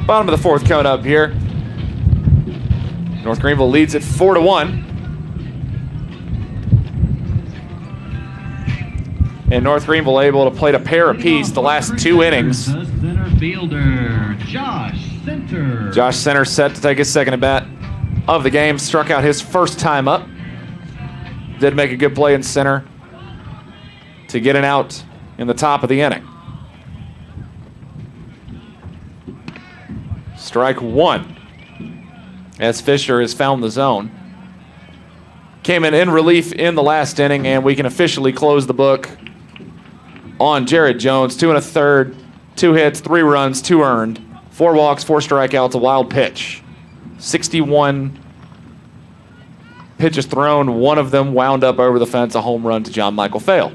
Bottom of the fourth coming up here. North Greenville leads it 4-1. And North Greenville able to play a pair apiece the last 2 innings. The center fielder, Josh Center. Josh Center set to take his second at bat of the game. Struck out his first time up. Did make a good play in center to get an out in the top of the inning. Strike 1 as Fisher has found the zone. Came in relief in the last inning, and we can officially close the book on Jared Jones. 2 1/3, 2 hits, 3 runs, 2 earned, 4 walks, 4 strikeouts, a wild pitch. 61 pitches thrown, 1 of them wound up over the fence, a home run to John Michael Fail.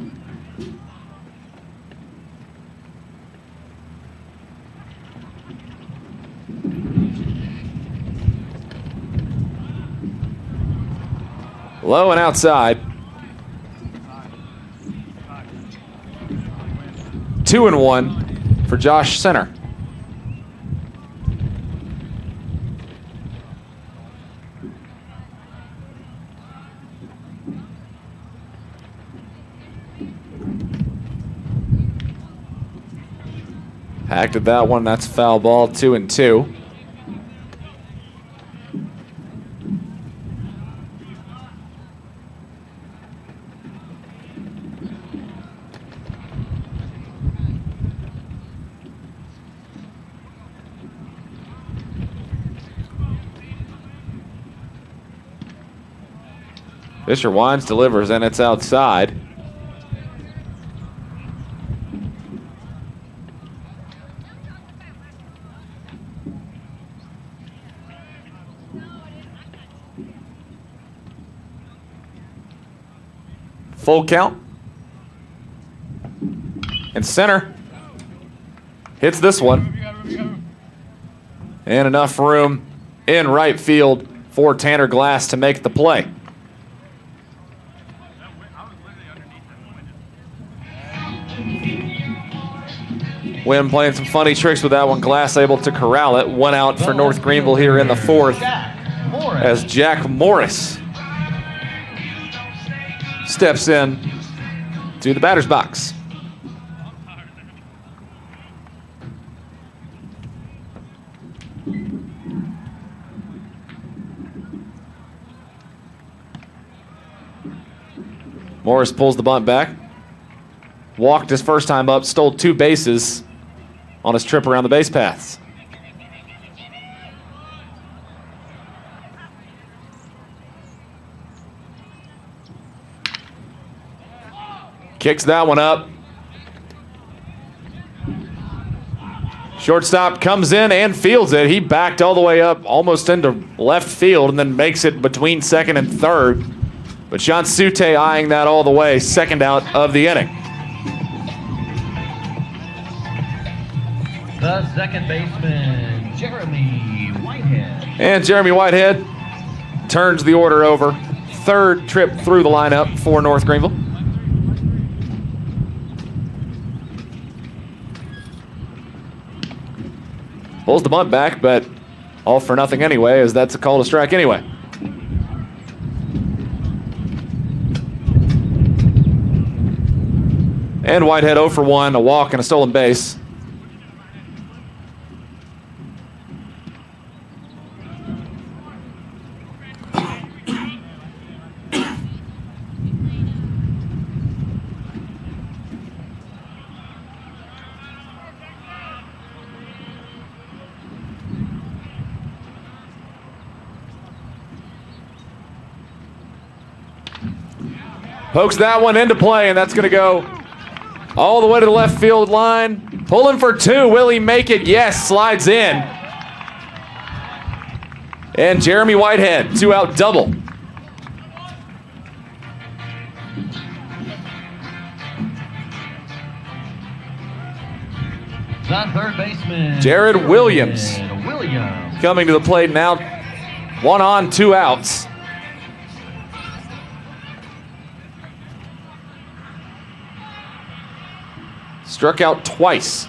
Low and outside. 2-1 for Josh Center. Hacked at that one. That's foul ball. 2-2. Fisher winds, delivers, and it's outside. Full count. And center hits this one. And enough room in right field for Tanner Glass to make the play. Wynn playing some funny tricks with that one. Glass able to corral it. 1 out for North Greenville here in the 4th as Jack Morris steps in to the batter's box. Morris pulls the bunt back. Walked his first time up, stole 2 bases on his trip around the base paths. Kicks that one up. Shortstop comes in and fields it. He backed all the way up almost into left field and then makes it between second and third. But John Sute eyeing that all the way. Second out of the inning. The second baseman, Jeremy Whitehead. And Jeremy Whitehead turns the order over. Third trip through the lineup for North Greenville. Pulls the bunt back, but all for nothing anyway, as that's a call to strike anyway. And Whitehead 0 for 1, a walk and a stolen base. Pokes that one into play, and that's going to go all the way to the left field line. Pulling for 2. Will he make it? Yes, slides in. And Jeremy Whitehead, 2 out double. The third baseman, Jared Williams. Williams. Coming to the plate now. 1 on, 2 outs. Struck out twice.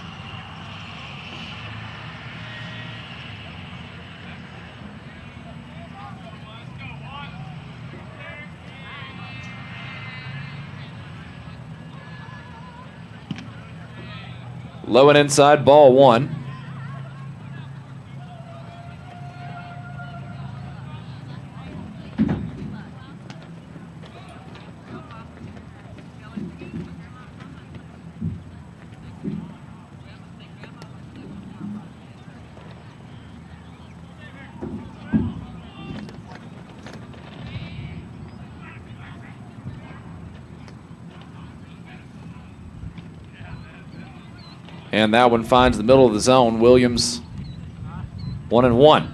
Low and inside, ball 1. And that one finds the middle of the zone. Williams 1-1.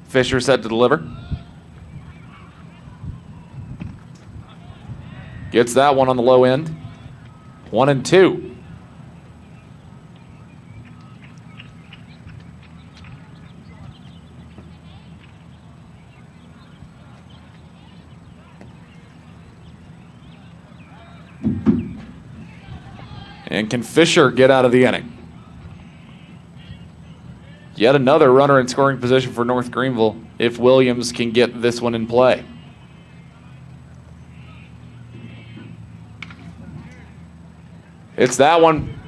Fisher set to deliver. Gets that one on the low end. 1-2. And can Fisher get out of the inning? Yet another runner in scoring position for North Greenville if Williams can get this one in play. It's that one.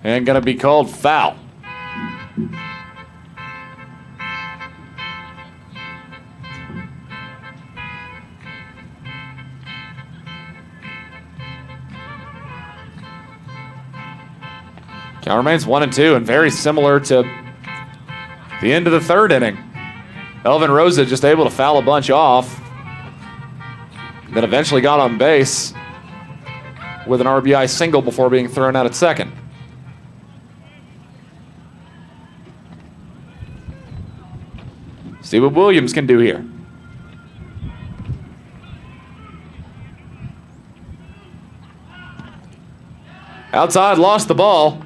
And going to be called foul. Count remains 1-2, and very similar to the end of the third inning. Elvin Rosa just able to foul a bunch off. Then eventually got on base with an RBI single before being thrown out at second. See what Williams can do here. Outside, lost the ball.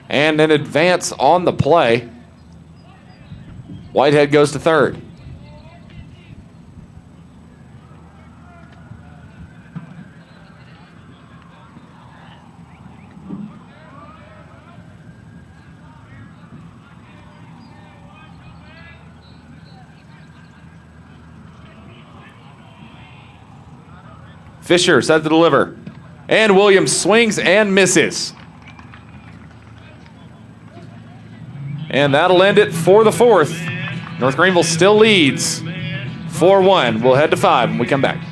And an advance on the play. Whitehead goes to third. Fisher set to deliver. And Williams swings and misses. And that'll end it for the fourth. North Greenville still leads 4-1. We'll head to 5 when we come back.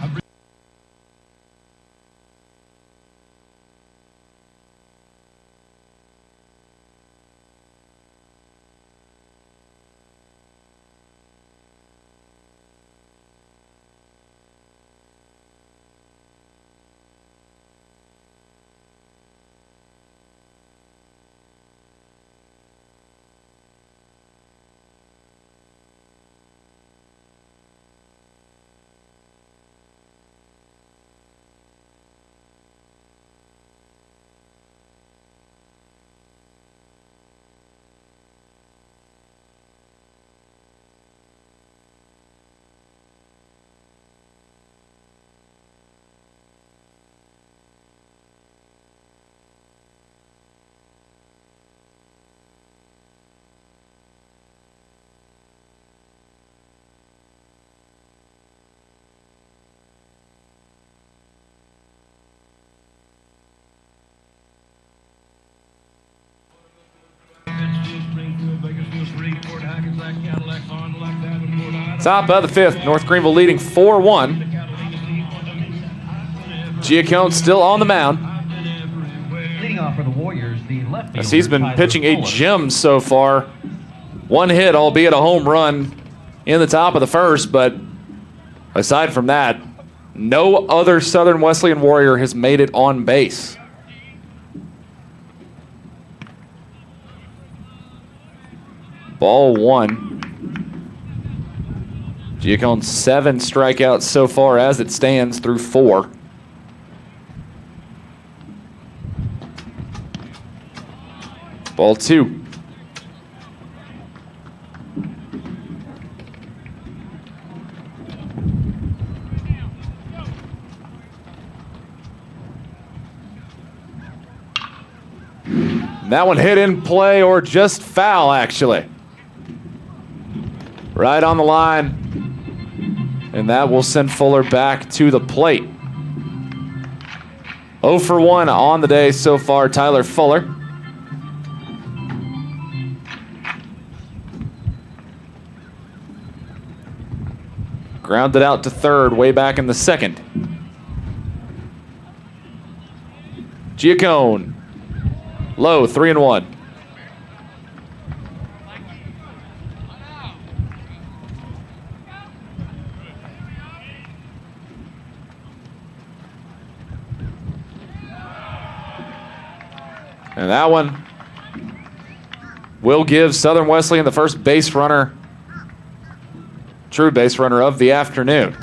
Top of the fifth, North Greenville leading 4-1. Giacone still on the mound. Leading off for the Warriors, the left As he's been pitching a gem so far. One hit, albeit a home run in the top of the first, but aside from that, no other Southern Wesleyan Warrior has made it on base. Ball 1. Giacone 7 strikeouts so far as it stands through 4. Ball 2. And that one hit in play or just foul, actually. Right on the line. And that will send Fuller back to the plate. 0 for 1 on the day so far, Tyler Fuller. Grounded out to third, way back in the second. Giacone. Low, 3-1. And that one will give Southern Wesleyan the first base runner, true base runner of the afternoon.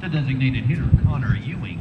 The designated hitter, Connor Ewing.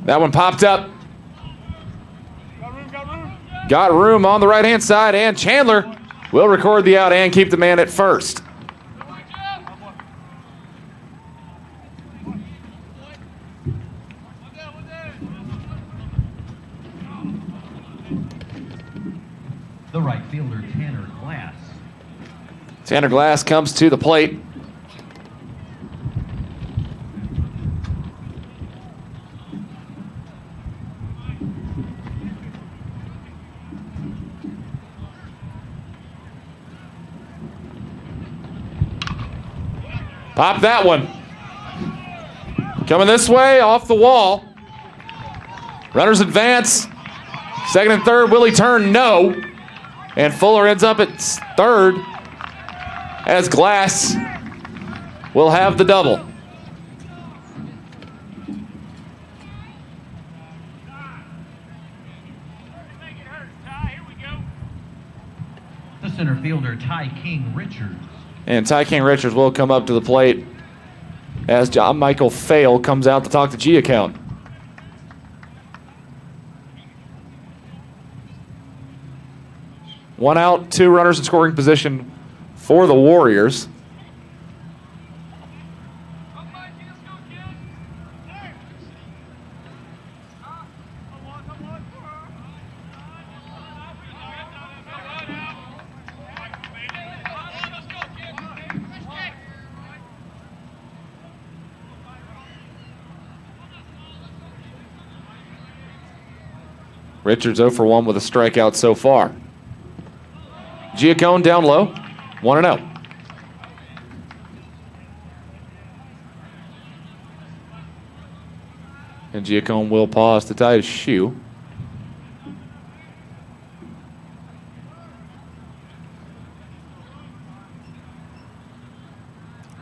That one popped up. Got room on the right-hand side, and Chandler will record the out and keep the man at first. The right fielder, Tanner Glass. Tanner Glass comes to the plate. Pop that one. Coming this way, off the wall. Runners advance. Second and third, will he turn? No. And Fuller ends up at third as Glass will have the double. The center fielder, Ty King Richards. And Ty King Richards will come up to the plate as John Michael Fail comes out to talk to Giacone. One out, two runners in scoring position for the Warriors. Richards 0 for 1 with a strikeout so far. Giacone down low, 1-0. And Giacone will pause to tie his shoe.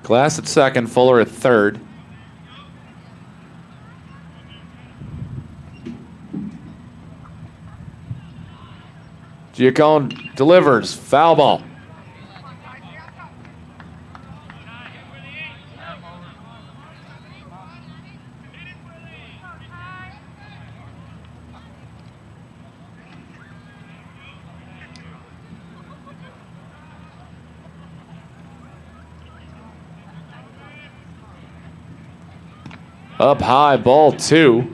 Glass at second, Fuller at third. Giacone delivers, foul ball. Up high, ball two.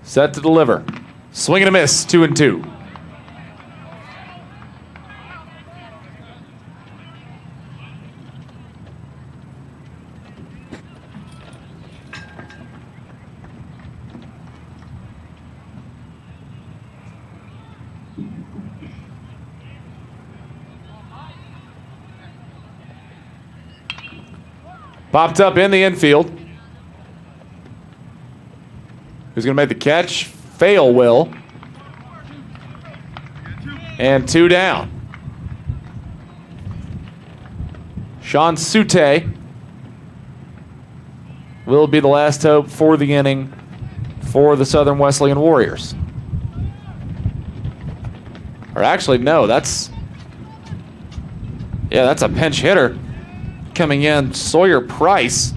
Set to deliver. Swing and a miss, 2-2. Popped up in the infield. Who's going to make the catch? Fail will. And 2 down. Sean Sute will be the last hope for the inning for the Southern Wesleyan Warriors. Or actually, no, that's a pinch hitter coming in. Sawyer Price,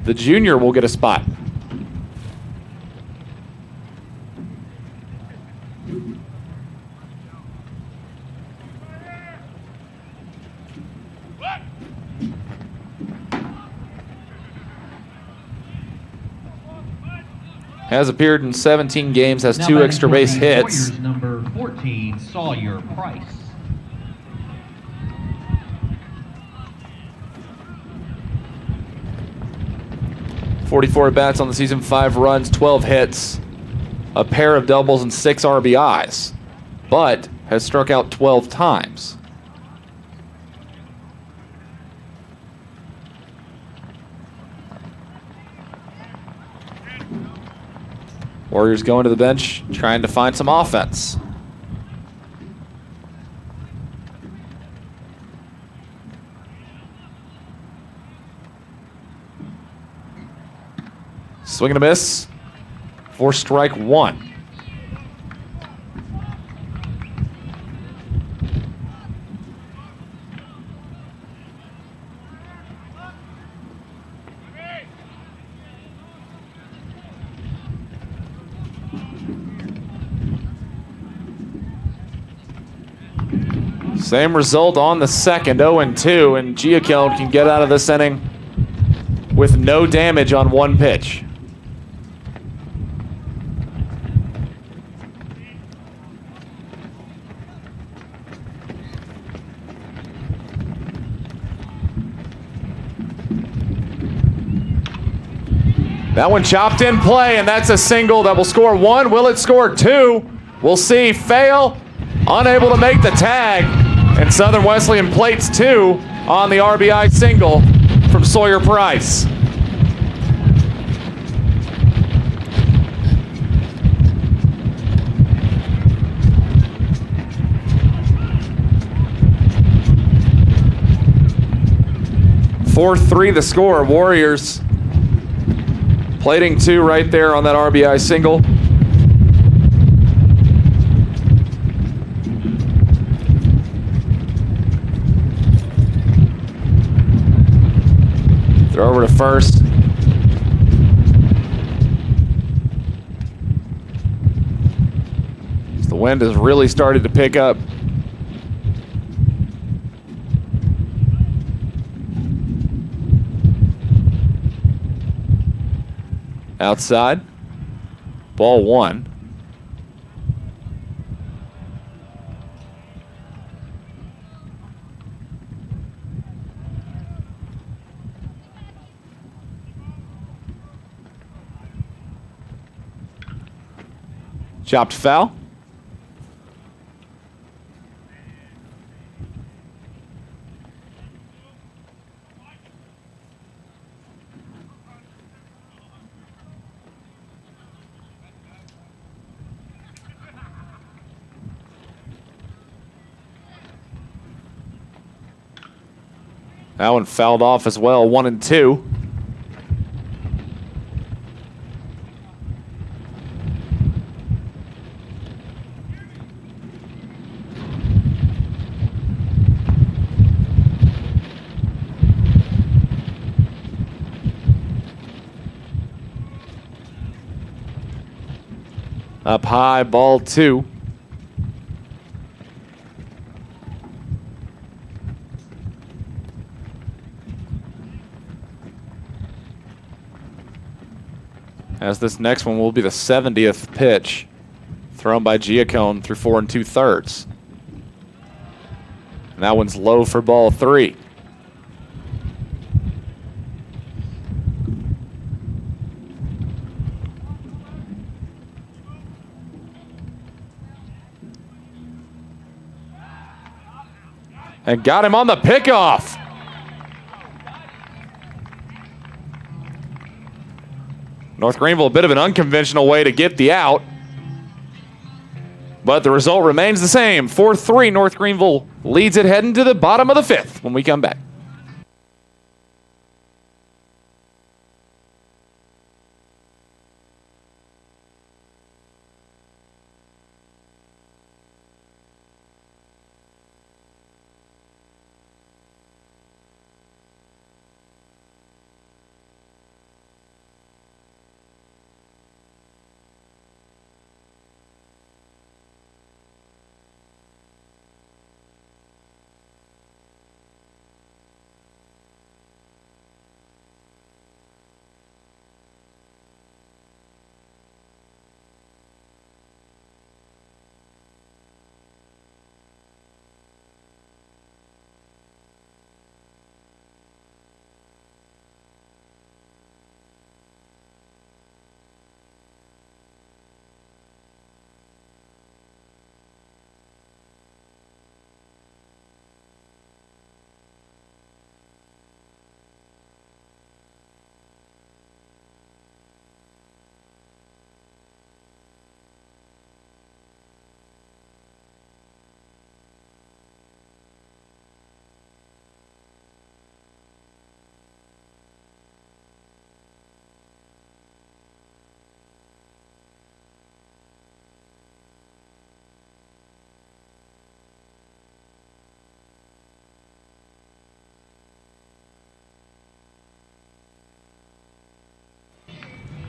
the junior, will get a spot. Has appeared in 17 games, has Now 2 batting extra for base the hits. Warriors, number 14, Sawyer Price. .44 at-bats on the season, 5 runs, 12 hits, a pair of doubles, and 6 RBIs, but has struck out 12 times. Warriors going to the bench, trying to find some offense. Swing and a miss for strike 1. Same result on the second, 0-2, and Giacone can get out of this inning with no damage on 1 pitch. That one chopped in play, and that's a single that will score 1. Will it score 2? We'll see. Fail, unable to make the tag, and Southern Wesleyan plates 2 on the RBI single from Sawyer Price. (4-3) the score. Warriors plating 2 right there on that RBI single. Throw over to first. The wind has really started to pick up. Outside, ball 1. Chopped foul. That one fouled off as well, 1-2. Up high, ball 2. As this next one will be the 70th pitch thrown by Giacone through 4 2/3. And that one's low for ball 3. And got him on the pickoff. North Greenville, a bit of an unconventional way to get the out. But the result remains the same. 4-3, North Greenville leads it heading to the bottom of the fifth when we come back.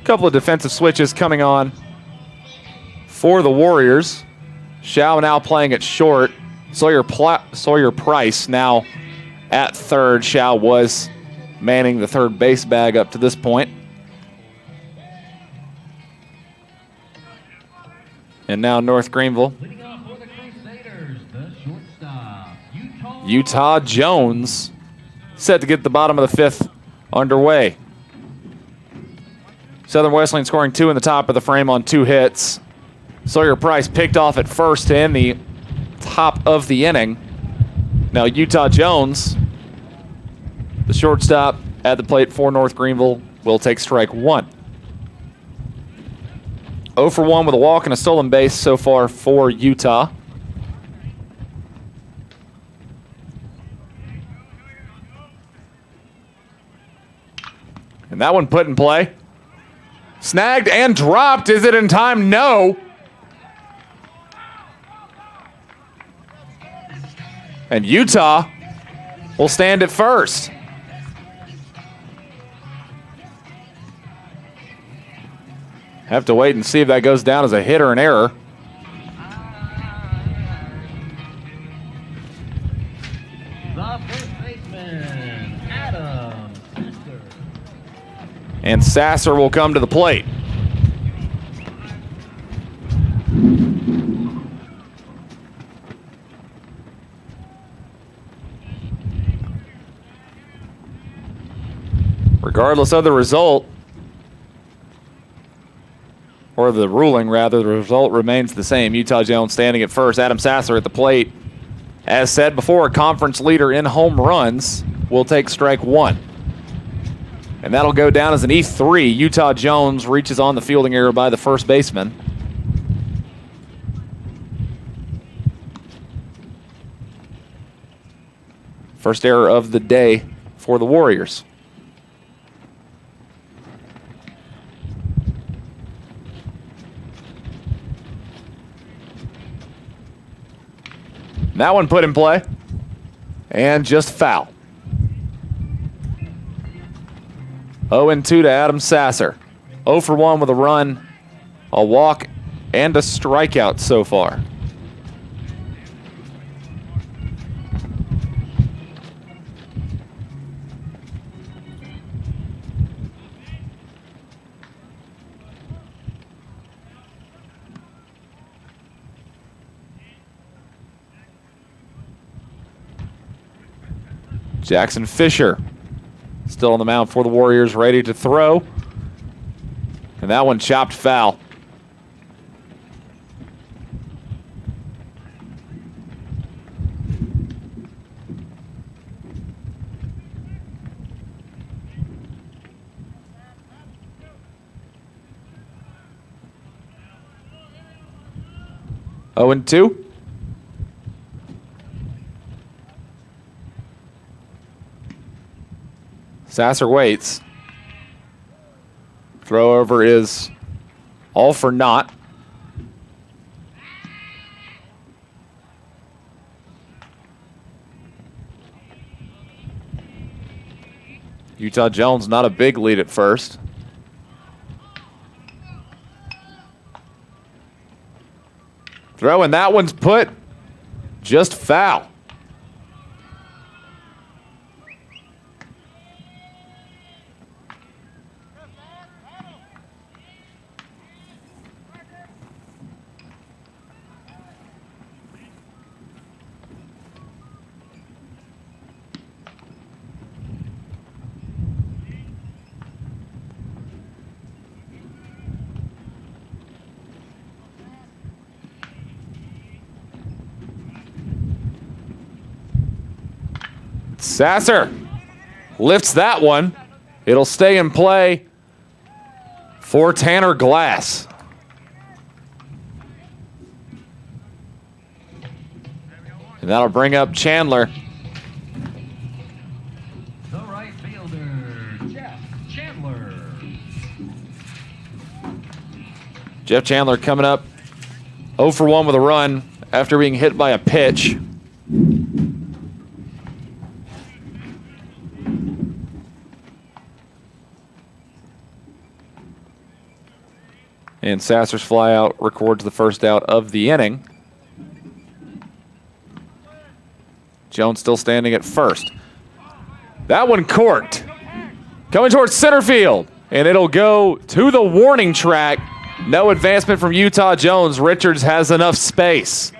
Couple of defensive switches coming on for the Warriors. Shao now playing it short. Sawyer Price now at third. Shao was manning the third base bag up to this point. And now North Greenville. Leading off for the Crusaders, the shortstop, Utah Jones set to get the bottom of the fifth underway. Southern Wesleyan scoring 2 in the top of the frame on 2 hits. Sawyer Price picked off at first to end the top of the inning. Now Utah Jones, the shortstop at the plate for North Greenville, will take strike 1. 0 for 1 with a walk and a stolen base so far for Utah. And that one put in play. Snagged and dropped. Is it in time? No. And Utah will stand at first. Have to wait and see if that goes down as a hit or an error. the first baseman, Adam Sasser. And Sasser will come to the plate. Regardless of the result, or the ruling rather, the result remains the same. Utah Jones standing at first, Adam Sasser at the plate. As said before, a conference leader in home runs will take strike 1. And that'll go down as an E3. Utah Jones reaches on the fielding error by the first baseman. First error of the day for the Warriors. That one put in play. And just foul. 0-2 to Adam Sasser. 0 for 1 with a run, a walk, and a strikeout so far. Jackson Fisher still on the mound for the Warriors, ready to throw. And that one chopped foul. 0-2. Sasser waits. Throw over is all for naught. Utah Jones not a big lead at first. Throw, and that one's put just foul. Sasser lifts that one. It'll stay in play for Tanner Glass. And that'll bring up Chandler. The right fielder, Jeff Chandler. Jeff Chandler coming up 0 for 1 with a run after being hit by a pitch. And Sasser's flyout records the first out of the inning. Jones still standing at first. That one corked. Coming towards center field. And it'll go to the warning track. No advancement from Utah Jones. Richards has enough space.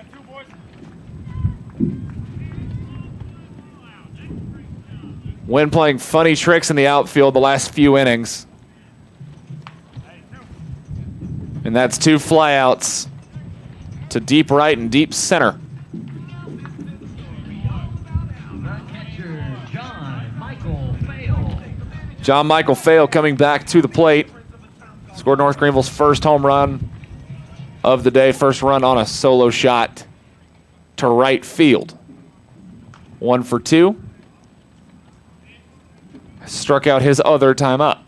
Wynn playing funny tricks in the outfield the last few innings. And that's 2 flyouts to deep right and deep center. Catcher, John Michael Fale coming back to the plate. Scored North Greenville's first home run of the day. First run on a solo shot to right field. 1 for 2. Struck out his other time up.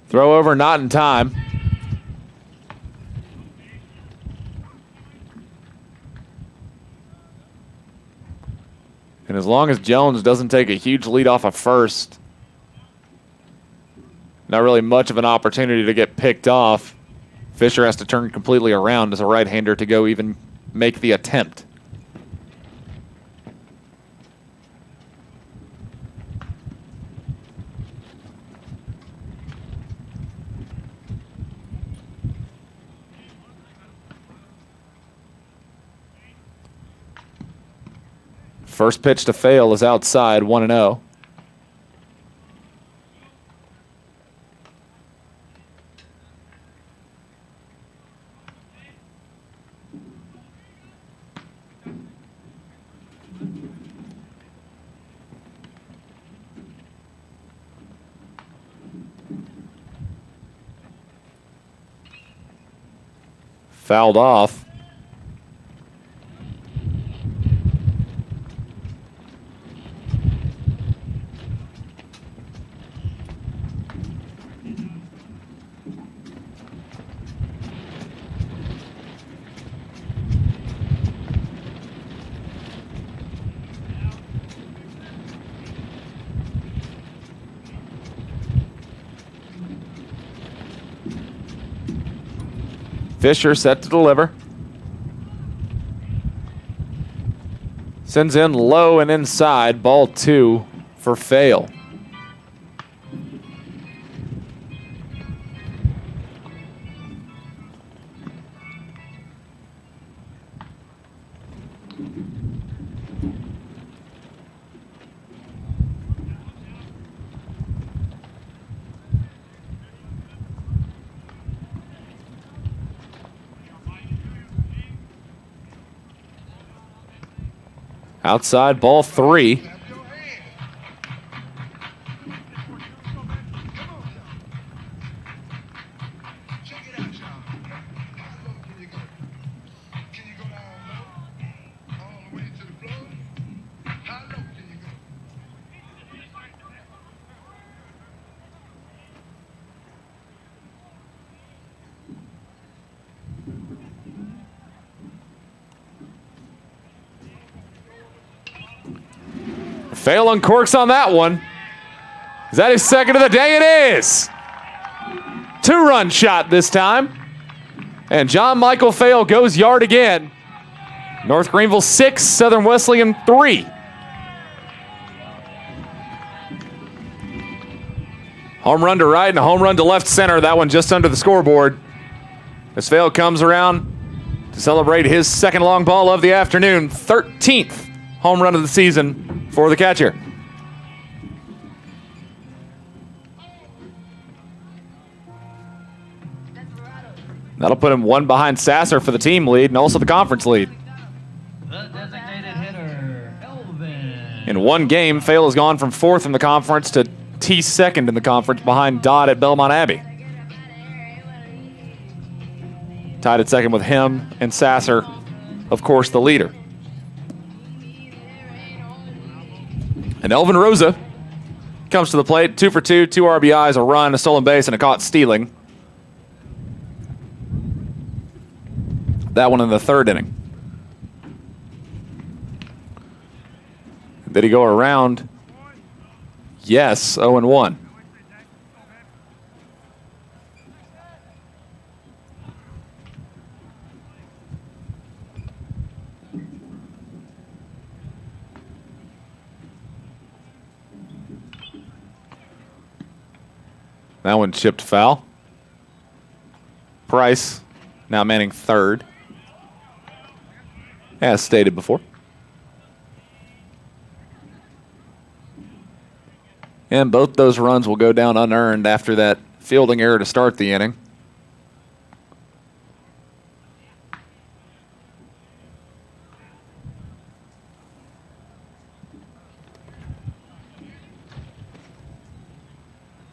Throw over, not in time. And as long as Jones doesn't take a huge lead off of first, not really much of an opportunity to get picked off. Fisher has to turn completely around as a right-hander to go even make the attempt. First pitch to Fale is outside, 1-0. Fouled off. Fisher set to deliver. Sends in low and inside. Ball 2 for Fale. Outside, ball 3. Clap your hands. Fail uncorks on that one. Is that his second of the day? It is. 2-run shot this time. And John Michael Fail goes yard again. North Greenville 6, Southern Wesleyan 3. Home run to right and a home run to left center. That one just under the scoreboard. As Fail comes around to celebrate his second long ball of the afternoon. 13th home run of the season for the catcher. That'll put him one behind Sasser for the team lead and also the conference lead. The designated hitter, Elvin. In one game, Fail has gone from 4th in the conference to T2nd in the conference behind Dodd at Belmont Abbey. Tied at second with him and Sasser, of course, the leader. And Elvin Rosa comes to the plate, 2 for 2, 2 RBIs, a run, a stolen base, and a caught stealing. That one in the 3rd inning. Did he go around? Yes, 0-1. That one chipped foul. Price now manning 3rd. As stated before. And both those runs will go down unearned after that fielding error to start the inning.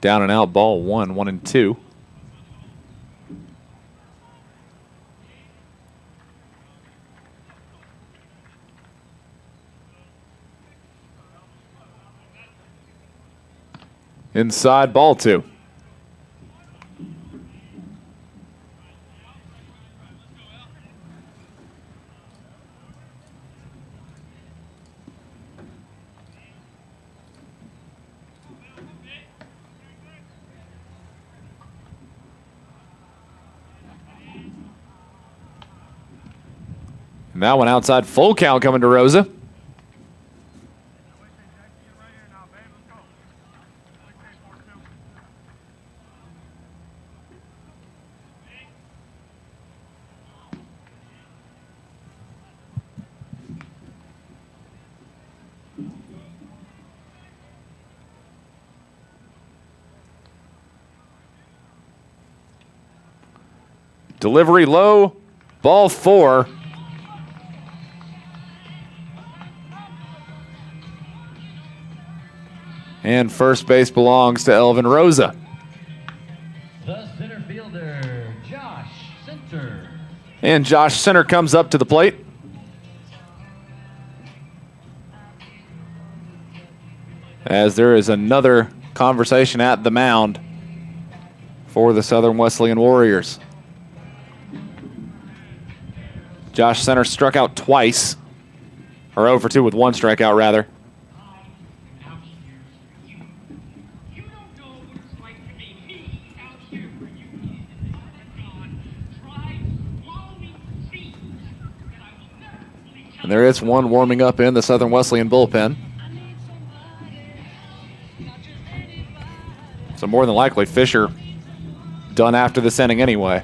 Down and out, ball 1, 1-2. Inside, ball 2. And that one outside, full count coming to Rosa. Delivery low, ball 4. And first base belongs to Elvin Rosa. The center fielder, Josh Center. And Josh Center comes up to the plate. As there is another conversation at the mound for the Southern Wesleyan Warriors. Josh Center struck out twice, or 0 for 2 with 1 strikeout, rather. And there is one warming up in the Southern Wesleyan bullpen. So more than likely, Fisher done after this inning anyway.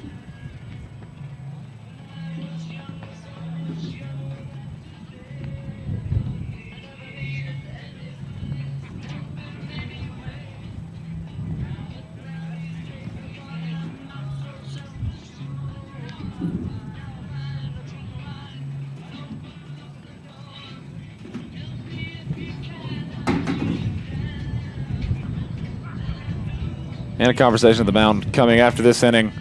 And a conversation at the mound coming after this inning.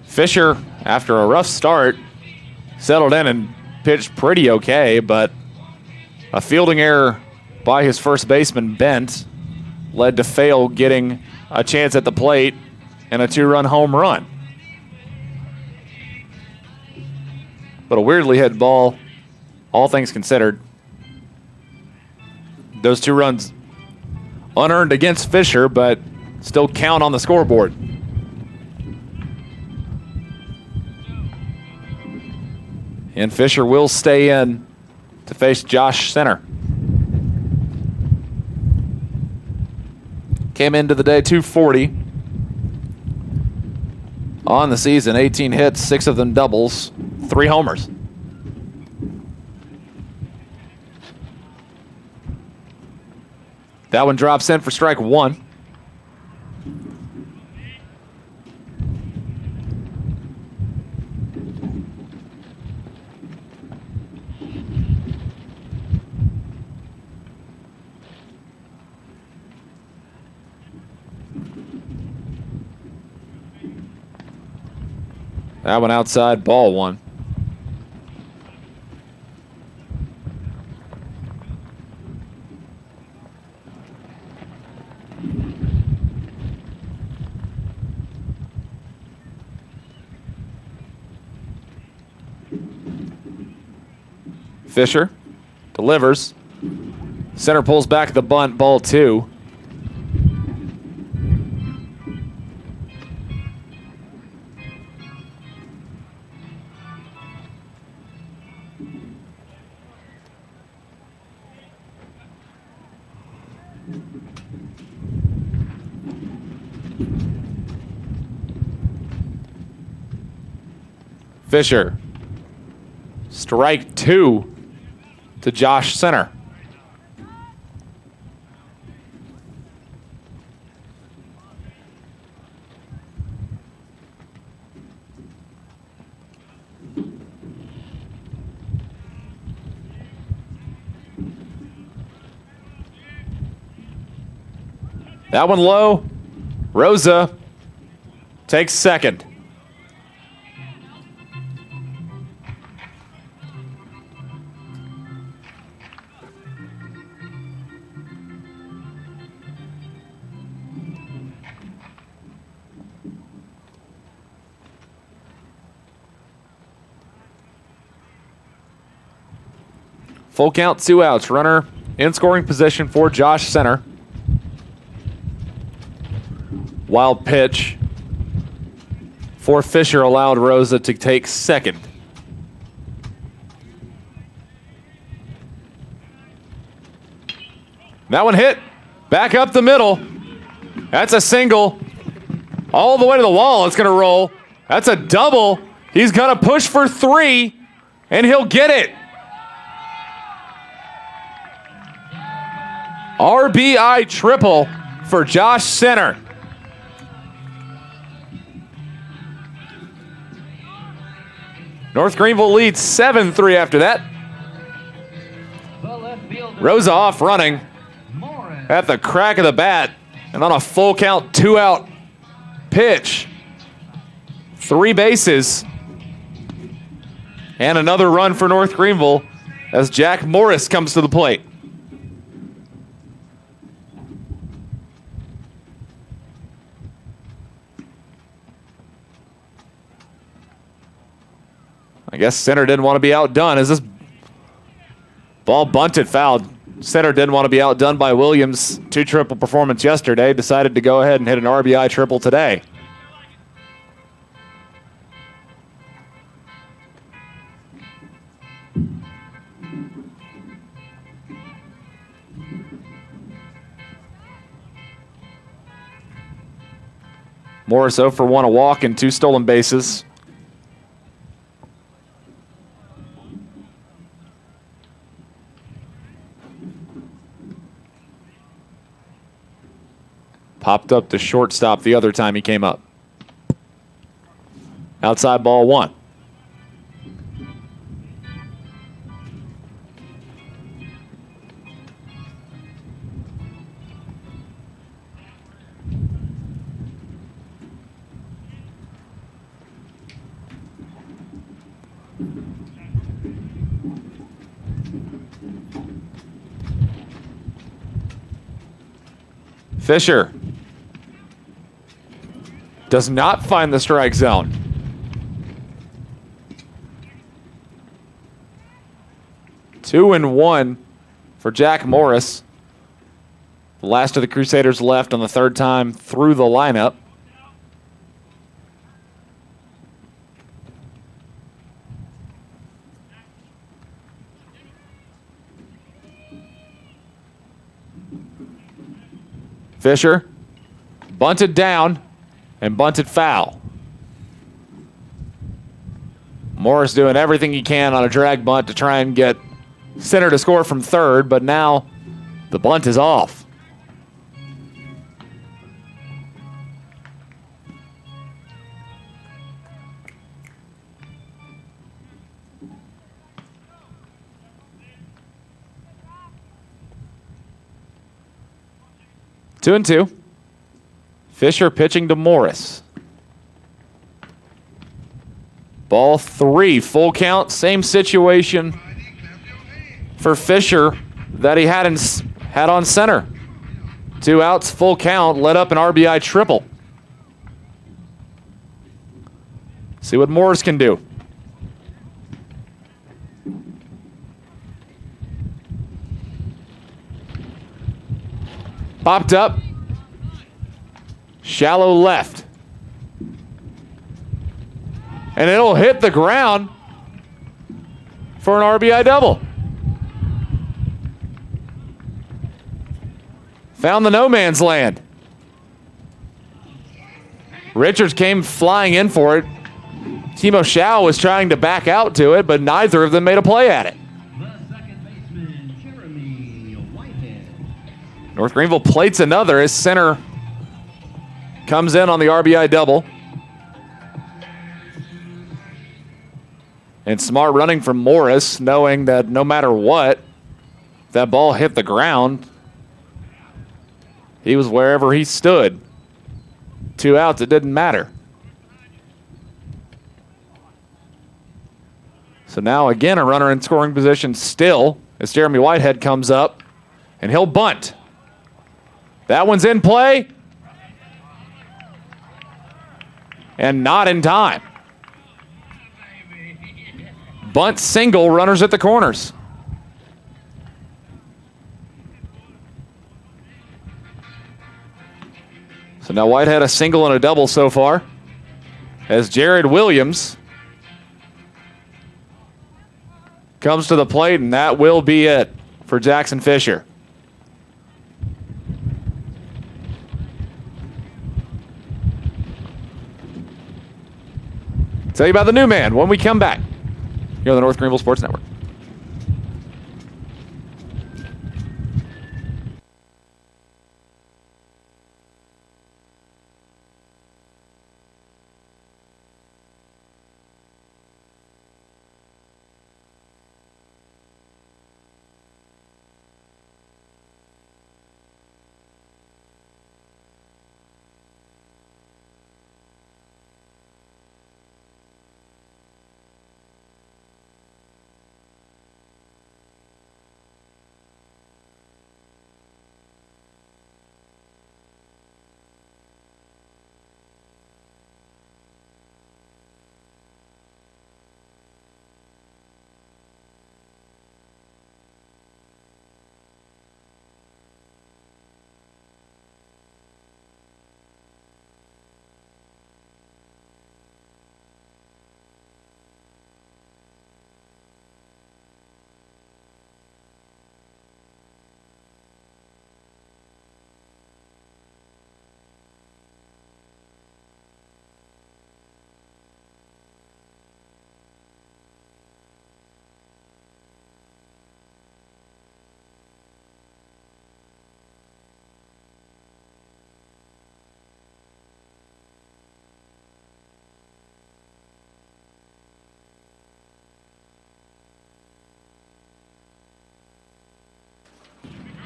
Fisher, after a rough start, settled in and pitched pretty okay, but a fielding error by his first baseman, Bent, led to Fail getting a chance at the plate and a 2-run home run. But a weirdly hit ball, all things considered. Those 2 runs unearned against Fisher, but still count on the scoreboard. And Fisher will stay in to face Josh Center. Came into the day 240 on the season. 18 hits, 6 of them doubles, 3 homers. That one drops in for strike 1. That one outside, ball 1. Fisher delivers. Center pulls back the bunt, ball 2. Fisher. Strike 2 to Josh Center. That one low. Rosa takes second. Full count, 2 outs. Runner in scoring position for Josh Center. Wild pitch for Fisher allowed Rosa to take second. That one hit back up the middle. That's a single. All the way to the wall. It's going to roll. That's a double. He's going to push for 3, and he'll get it. RBI triple for Josh Center. North Greenville leads 7-3 after that. Rosa off running at the crack of the bat and on a full count 2-out pitch. 3 bases and another run for North Greenville as Jack Morris comes to the plate. I guess Center didn't want to be outdone as this ball bunted foul. Center didn't want to be outdone by Williams' 2-triple performance yesterday. Decided to go ahead and hit an RBI triple today. Morris 0 for 1, a walk and 2 stolen bases. Popped up to shortstop the other time he came up. Outside ball 1. Fisher does not find the strike zone. Two and 1 for Jack Morris. The last of the Crusaders left on the third time through the lineup. Fisher bunted down and bunted foul. Morris doing everything he can on a drag bunt to try and get center to score from third, but now the bunt is off. Two and two. Fisher pitching to Morris. Ball three, full count, same situation for Fisher that he had on center. 2 outs, full count, led up an RBI triple. See what Morris can do. Popped up. Shallow left. And it'll hit the ground for an RBI double. Found the no man's land. Richards came flying in for it. Timo Schau was trying to back out to it, but neither of them made a play at it. North Greenville plates another as center comes in on the RBI double. And smart running from Morris, knowing that no matter what, that ball hit the ground, he was wherever he stood. 2 outs, it didn't matter. So now again a runner in scoring position still as Jeremy Whitehead comes up, and he'll bunt. That one's in play. And not in time. Bunt single, runners at the corners. So now Whitehead a single and a double so far as Jared Williams comes to the plate, and that will be it for Jackson Fisher. Tell you about the new man when we come back here on the North Greenville Sports Network.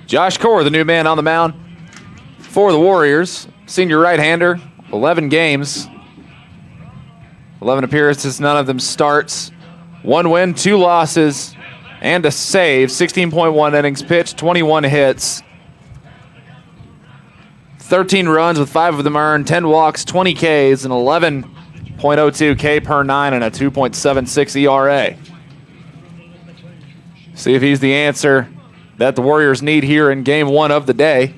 Josh Core, the new man on the mound for the Warriors. Senior right-hander, 11 games, 11 appearances, none of them starts. 1 win, 2 losses, and a save. 16.1 innings pitched, 21 hits. 13 runs with 5 of them earned, 10 walks, 20 Ks, and 11.02 K per 9 and a 2.76 ERA. See if he's the answer that the Warriors need here in game 1 of the day.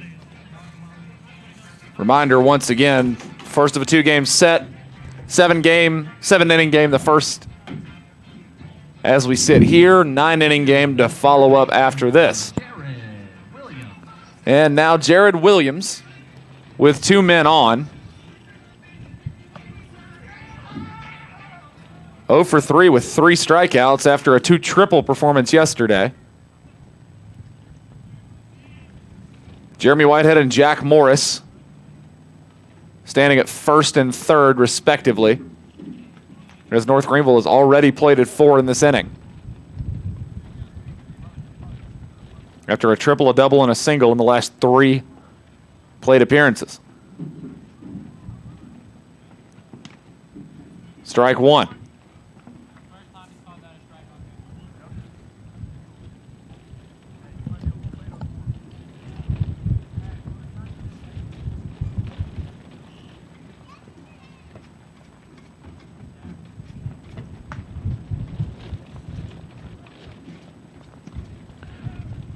Reminder once again, first of a 2-game set, 7-inning game, the first as we sit here, 9-inning game to follow up after this. And now Jared Williams with 2 men on. 0 for 3 with 3 strikeouts after a 2-triple performance yesterday. Jeremy Whitehead and Jack Morris standing at first and third, respectively, as North Greenville has already plated 4 in this inning. After a triple, a double, and a single in the last 3 plate appearances. Strike 1.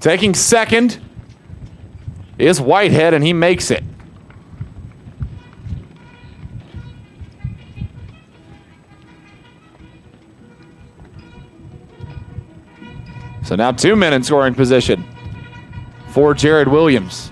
Taking second is Whitehead, and he makes it. So now 2 men in scoring position for Jared Williams.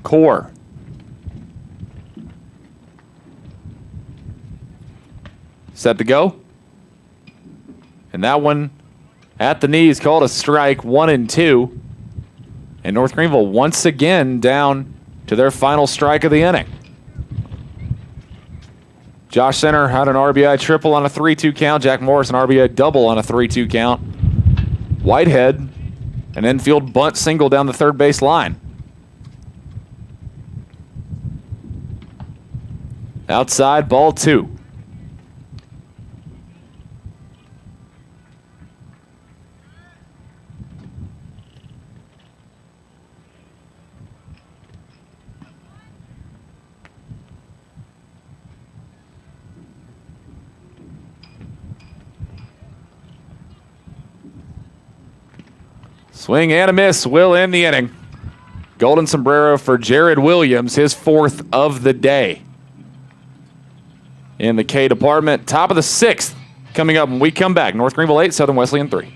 Core. Set to go. And that one at the knees called a strike, 1-2. And North Greenville once again down to their final strike of the inning. Josh Center had an RBI triple on a 3-2 count. Jack Morris an RBI double on a 3-2 count. Whitehead an infield bunt single down the third base line. Outside, ball 2. Swing and a miss will end the inning. Golden sombrero for Jared Williams, his 4th of the day. In the K department, top of the 6th coming up when we come back. North Greenville 8, Southern Wesleyan 3.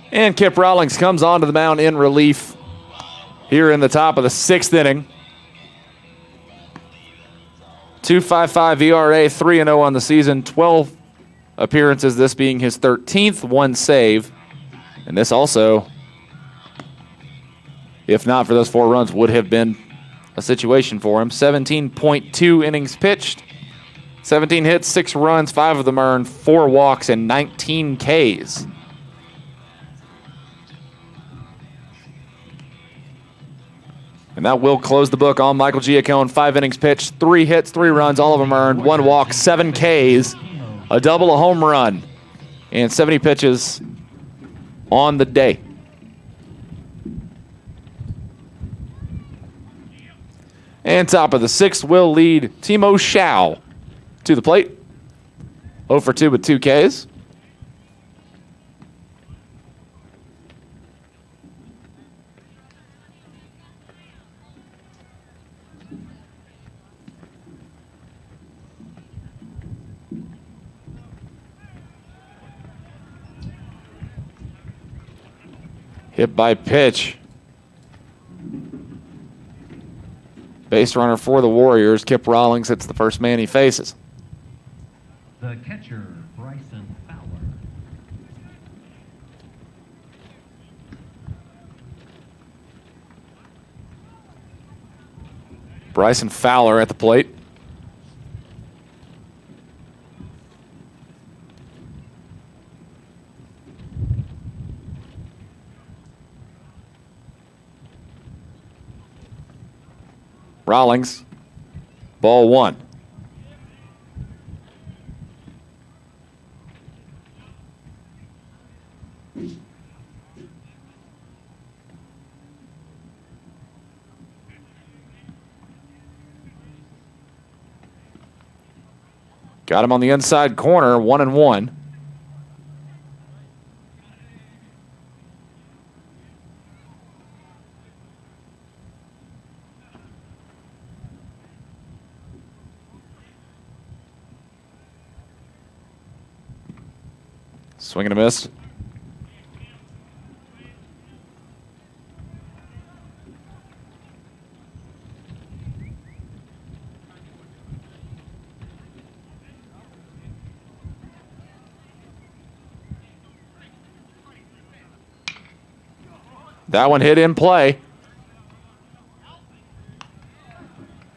And Kip Rawlings comes onto the mound in relief here in the top of the 6th inning. 2.55 ERA, 3-0 on the season, 12 appearances, this being his 13th, 1 save. And this also, if not for those 4 runs, would have been a situation for him. 17.2 innings pitched, 17 hits, 6 runs, 5 of them earned, 4 walks, and 19 Ks. And that will close the book on Michael Giacone. 5 innings pitched, 3 hits, 3 runs, all of them earned, 1 walk, 7 Ks, a double, a home run, and 70 pitches on the day. And top of the 6th will lead Timo Schau to the plate. 0 for 2 with 2 Ks. Hit by pitch. Base runner for the Warriors. Kip Rawlings hits the first man he faces. The catcher, Bryson Fowler. Bryson Fowler at the plate. Rawlings, ball 1. Got him on the inside corner, 1-1. Swing and a miss. That one hit in play.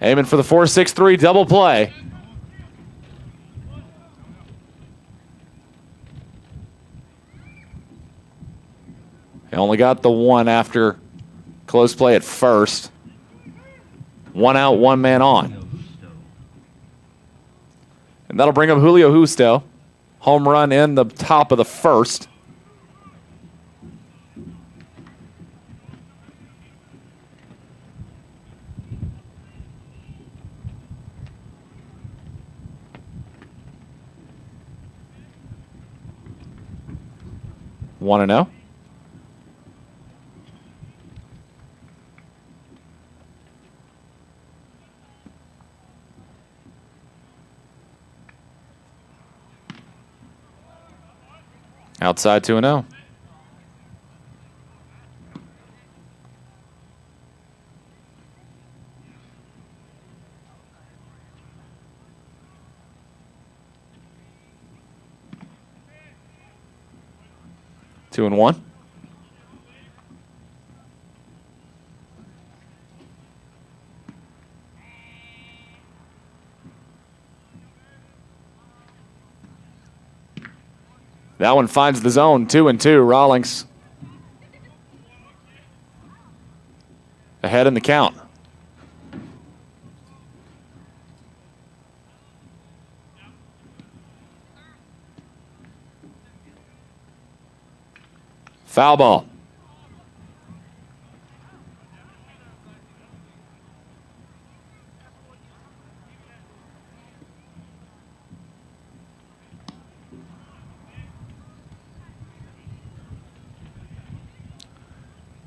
Aiming for the 4-6-3 double play. He only got the 1 after close play at first. 1 out, 1 man on. And that'll bring up Julio Justo. Home run in the top of the first. One and 0. Outside 2-0. Two and 1. That one finds the zone, 2-2. Rawlings ahead in the count. Foul ball.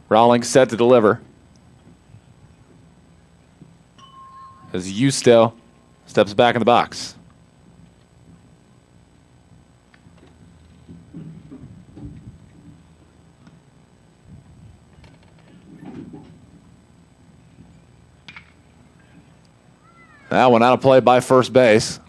Rawlings set to deliver. As Justo steps back in the box. That one out of play by first base.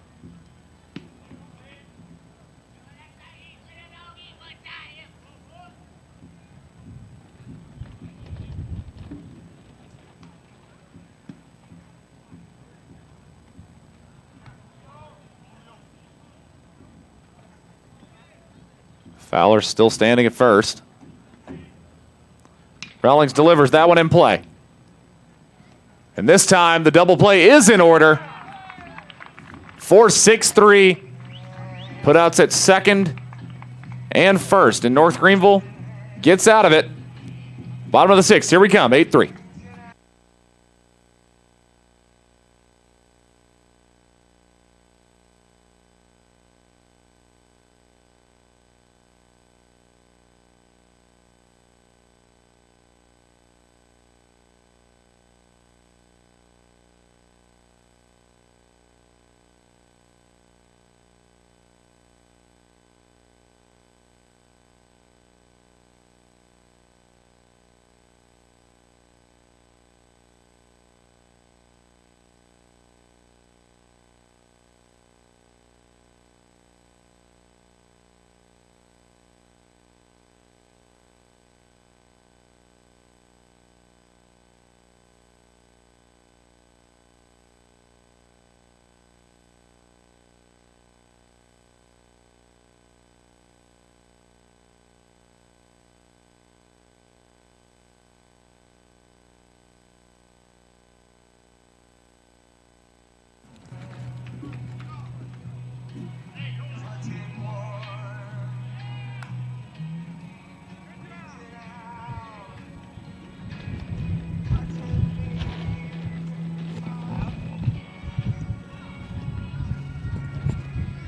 Fowler still standing at first. Rawlings delivers that one in play. And this time the double play is in order. 4-6-3. Putouts at second and first. And North Greenville gets out of it. Bottom of the 6th. Here we come. 8-3.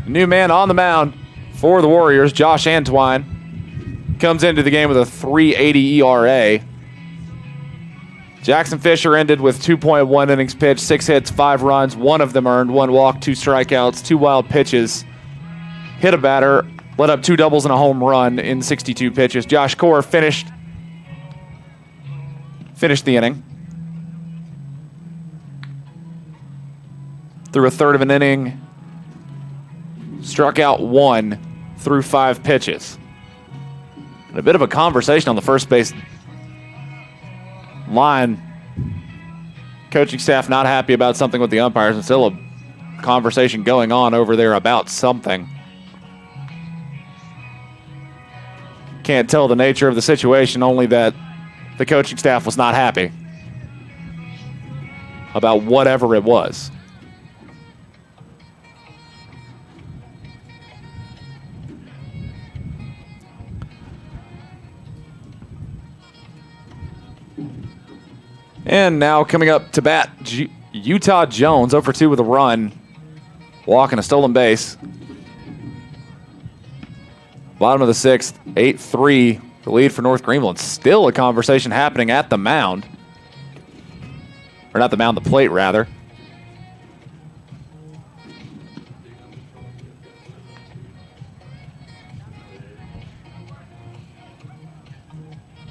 New man on the mound for the Warriors, Josh Antwine, comes into the game with a .380 ERA. Jackson Fisher ended with 2.1 innings pitched, 6 hits, 5 runs, 1 of them earned, 1 walk, 2 strikeouts, 2 wild pitches. Hit a batter, let up 2 doubles and a home run in 62 pitches. Josh Core finished the inning. Through a third of an inning, struck out 1 through 5 pitches. And a bit of a conversation on the first base line. Coaching staff not happy about something with the umpires, and still a conversation going on over there about something. Can't tell the nature of the situation, only that the coaching staff was not happy about whatever it was. And now coming up to bat, Utah Jones, 0 for 2 with a run, walk and a stolen base. Bottom of the 6th, 8-3, the lead for North Greenville. And still a conversation happening at the mound. Or not the mound, the plate, rather.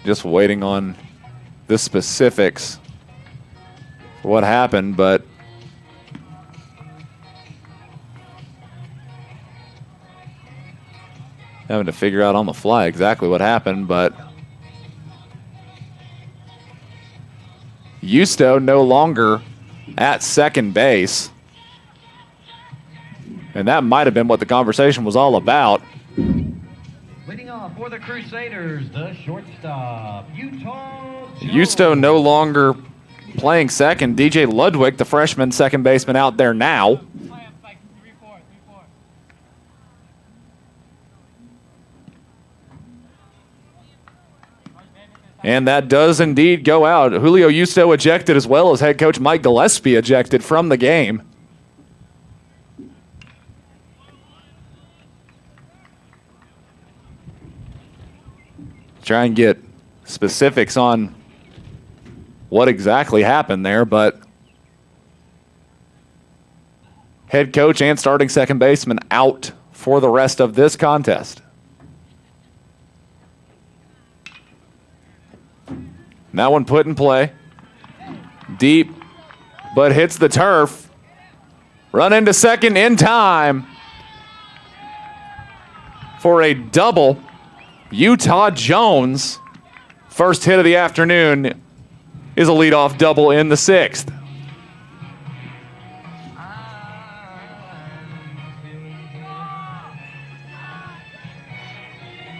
Just waiting on the specifics for what happened, but having to figure out on the fly exactly what happened. But Justo no longer at second base, and that might have been what the conversation was all about. Leading off for the Crusaders, the shortstop, Utah Jones. Justo no longer playing second. DJ Ludwig, the freshman second baseman, out there now. And that does indeed go out. Julio Justo ejected, as well as head coach Mike Gillespie ejected from the game. Try and get specifics on what exactly happened there, but head coach and starting second baseman out for the rest of this contest. That one put in play. Deep, but hits the turf. Run into second in time for a double. Utah Jones, first hit of the afternoon, is a leadoff double in the 6th.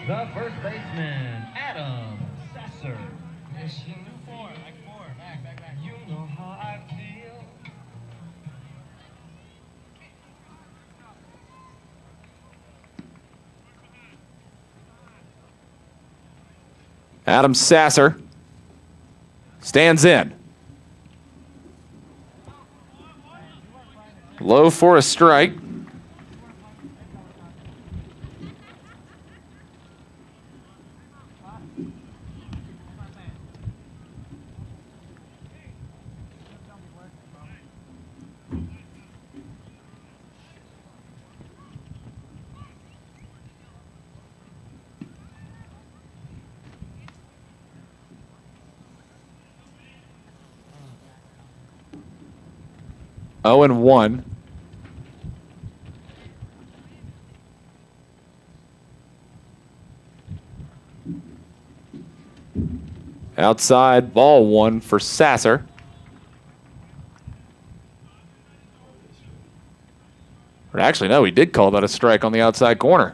The first baseman, Adam Sasser. You know how I feel. Adam Sasser stands in. Low for a strike. Oh, and 1. Outside, ball 1 for Sasser. Or actually, no, he did call that a strike on the outside corner.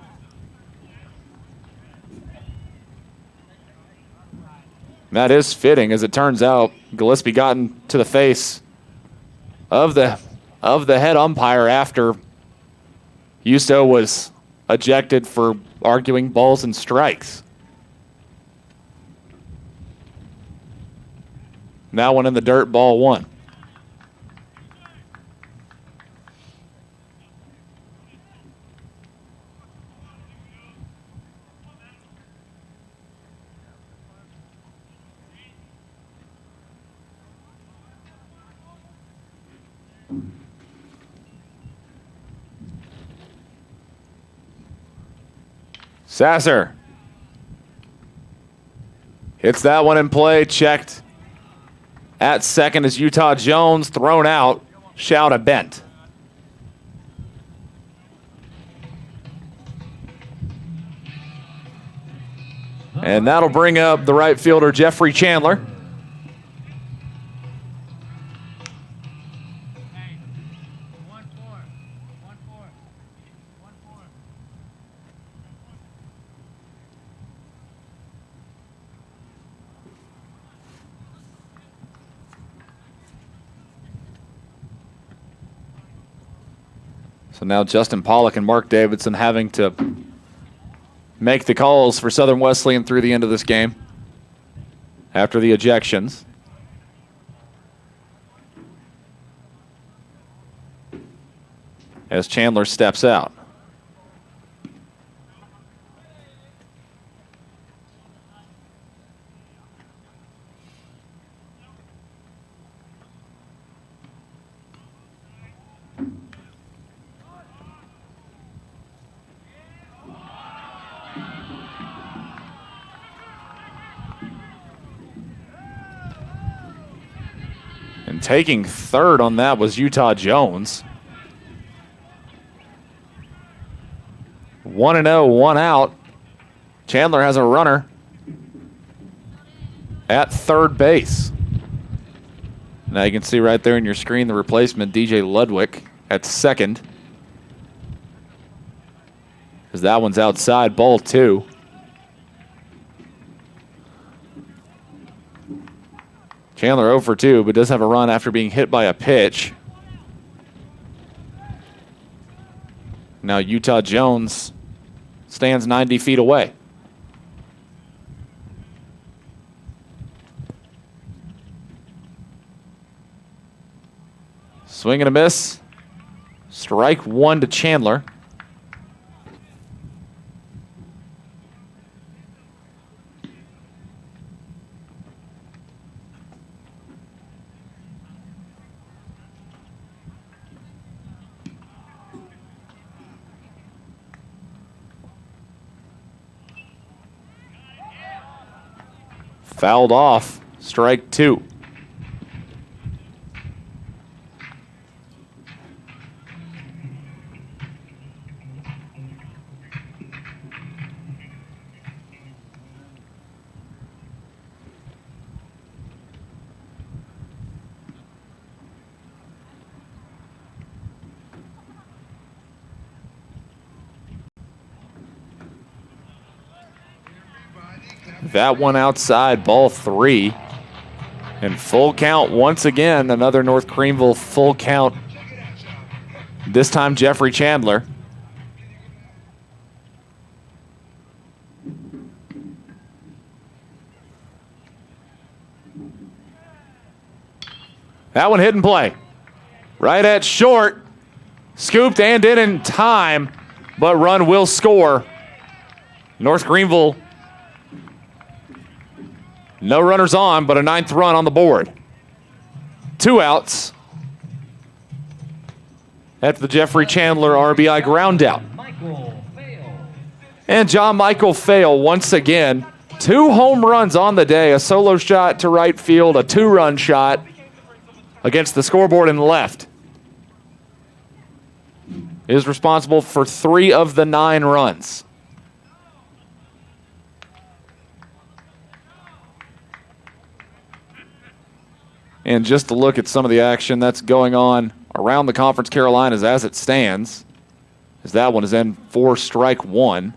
That is fitting, as it turns out. Gillespie got into the face of the head umpire after Justo was ejected for arguing balls and strikes. Now one in the dirt, ball 1. Sasser hits that one in play, checked at second as Utah Jones, thrown out, shout a bent. And that'll bring up the right fielder, Jeffrey Chandler. So now Justin Pollock and Mark Davidson having to make the calls for Southern Wesleyan through the end of this game after the ejections. As Chandler steps out. And taking third on that was Utah Jones. 1-0, 1 out. Chandler has a runner at third base. Now you can see right there in your screen the replacement, DJ Ludwig, at second. Because that one's outside, ball 2. Chandler 0 for 2, but does have a run after being hit by a pitch. Now Utah Jones stands 90 feet away. Swing and a miss. Strike 1 to Chandler. Fouled off. Strike 2. That one outside, ball 3. And full count once again, another North Greenville full count. This time Jeffrey Chandler. That one hit and play. Right at short. Scooped and in time, but run will score. North Greenville, no runners on, but a 9th run on the board. 2 outs. That's the Jeffrey Chandler RBI ground out. And John Michael Fail once again. 2 home runs on the day, a solo shot to right field, a 2-run shot against the scoreboard in left. Is responsible for 3 of the 9 runs. And just to look at some of the action that's going on around the Conference Carolinas as it stands, as that one is in for strike 1.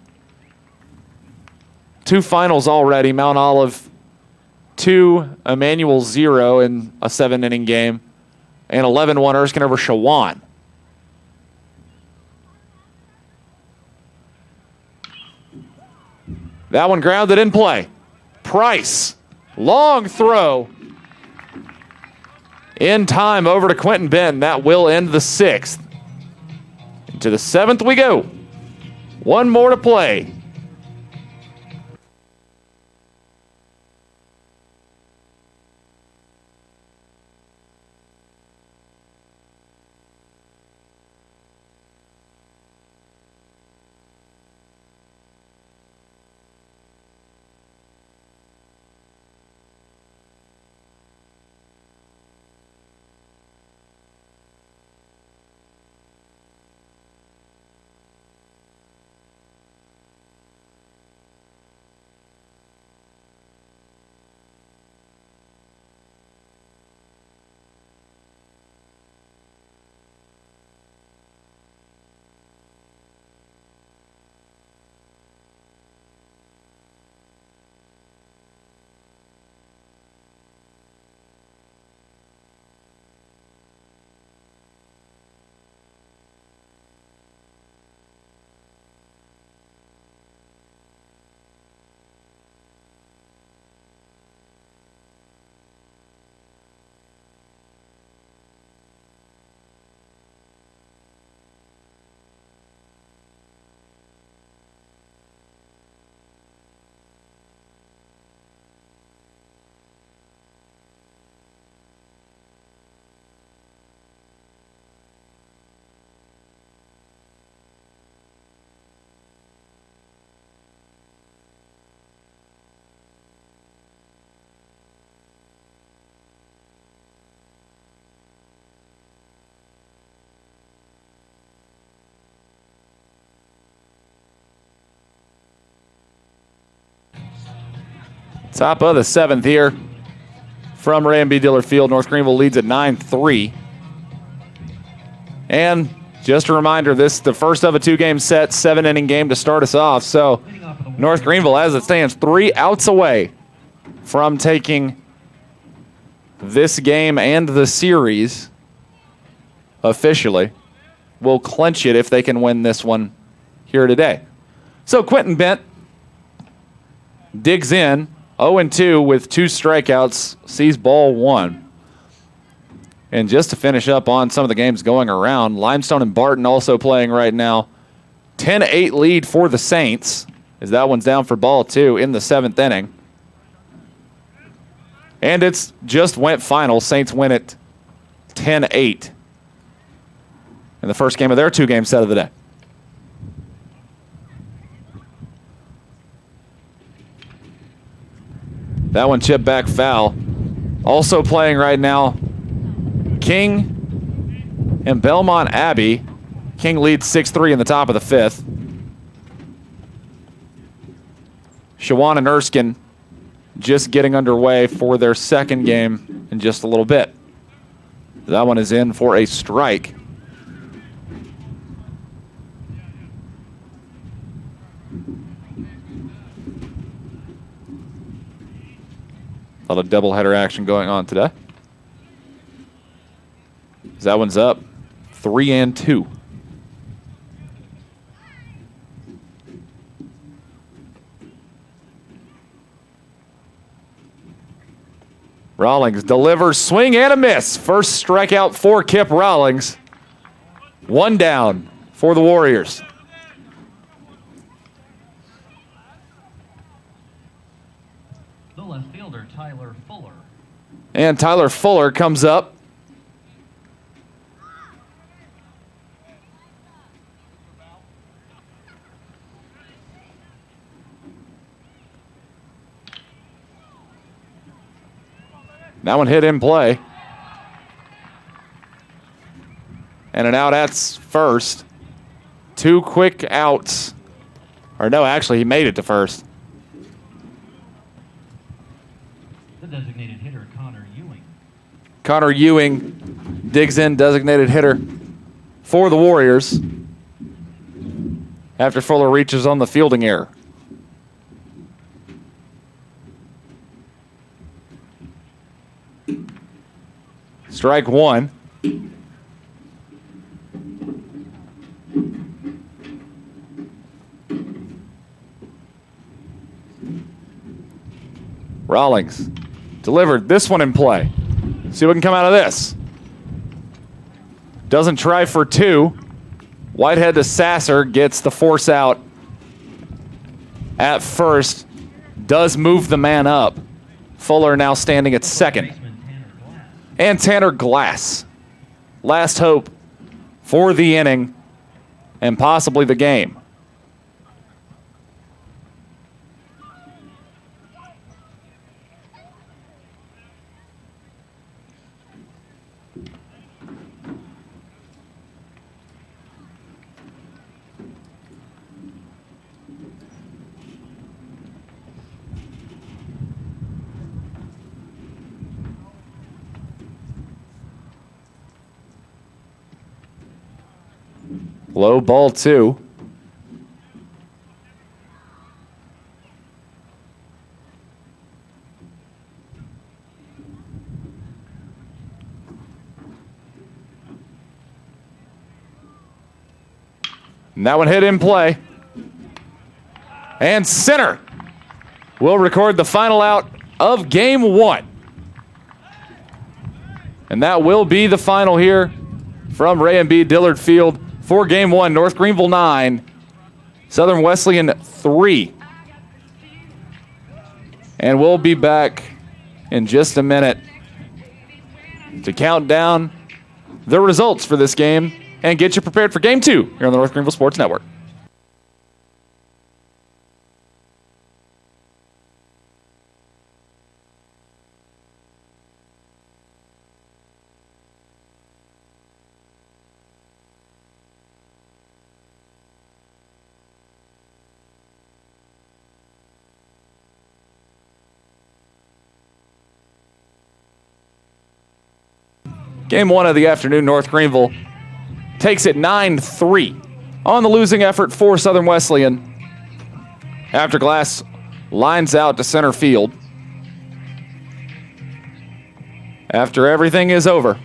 2 finals already. Mount Olive 2, Emmanuel 0 in a 7-inning game, and 11-1 Erskine over Shawan. That one grounded in play. Price, long throw. In time over to Quentin Benton. That will end the 6th. Into the 7th we go. 1 more to play. Top of the 7th here from Ray and B. Dillard Field. North Greenville leads at 9-3. And just a reminder, this is the first of a 2-game set, 7-inning game to start us off. So North Greenville, as it stands, 3 outs away from taking this game and the series officially. Will clinch it if they can win this one here today. So Quentin Bent digs in, 0-2 with 2 strikeouts, sees ball 1. And just to finish up on some of the games going around, Limestone and Barton also playing right now. 10-8 lead for the Saints, as that one's down for ball 2 in the 7th inning. And it's just went final. Saints win it 10-8 in the first game of their 2-game set of the day. That one chipped back foul. Also playing right now, King and Belmont Abbey. King leads 6-3 in the top of the 5th. Shawan and Erskine just getting underway for their second game in just a little bit. That one is in for a strike. A lot of doubleheader action going on today. That one's up 3-2. Rawlings delivers, swing and a miss. First strikeout for Kip Rawlings. 1 down for the Warriors. The left fielder, Tyler Fuller. And Tyler Fuller comes up. That one hit in play. And an out at first. 2 quick outs. Or no, actually, he made it to first. The designated hitter, Connor Ewing. Connor Ewing digs in, designated hitter for the Warriors after Fuller reaches on the fielding error. Strike 1. Rawlings delivered this one in play. See what can come out of this. Doesn't try for 2. Whitehead to Sasser gets the force out at first. Does move the man up. Fuller now standing at second. And Tanner Glass. Last hope for the inning and possibly the game. Low ball 2. And that one hit in play. And center will record the final out of game 1. And that will be the final here from Ray and B. Dillard Field. For game 1, North Greenville 9, Southern Wesleyan 3. And we'll be back in just a minute to count down the results for this game and get you prepared for game 2 here on the North Greenville Sports Network. Game 1 of the afternoon, North Greenville takes it 9-3 on the losing effort for Southern Wesleyan after Glass lines out to center field. After everything is over,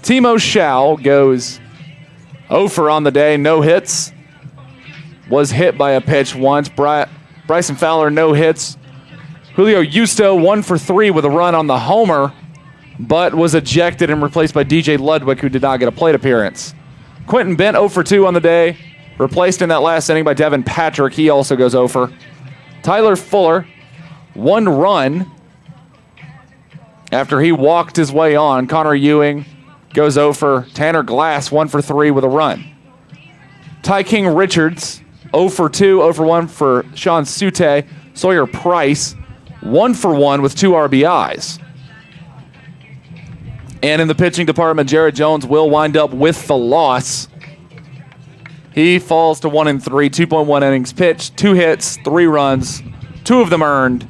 Timo Schau goes 0 for on the day, no hits. Was hit by a pitch once. Bryson Fowler, no hits. Julio Justo, 1 for 3 with a run on the homer, but was ejected and replaced by DJ Ludwig, who did not get a plate appearance. Quentin Bent, 0 for 2 on the day, replaced in that last inning by Devin Patrick. He also goes 0 for. Tyler Fuller, 1 run after he walked his way on. Connor Ewing goes 0 for. Tanner Glass, 1 for 3 with a run. Ty King Richards, 0 for 2, 0 for 1 for Sean Sute. Sawyer Price, 1 for 1 with 2 RBIs. And in the pitching department, Jared Jones will wind up with the loss. He falls to 1-3, 2.1 innings pitched, 2 hits, 3 runs, 2 of them earned,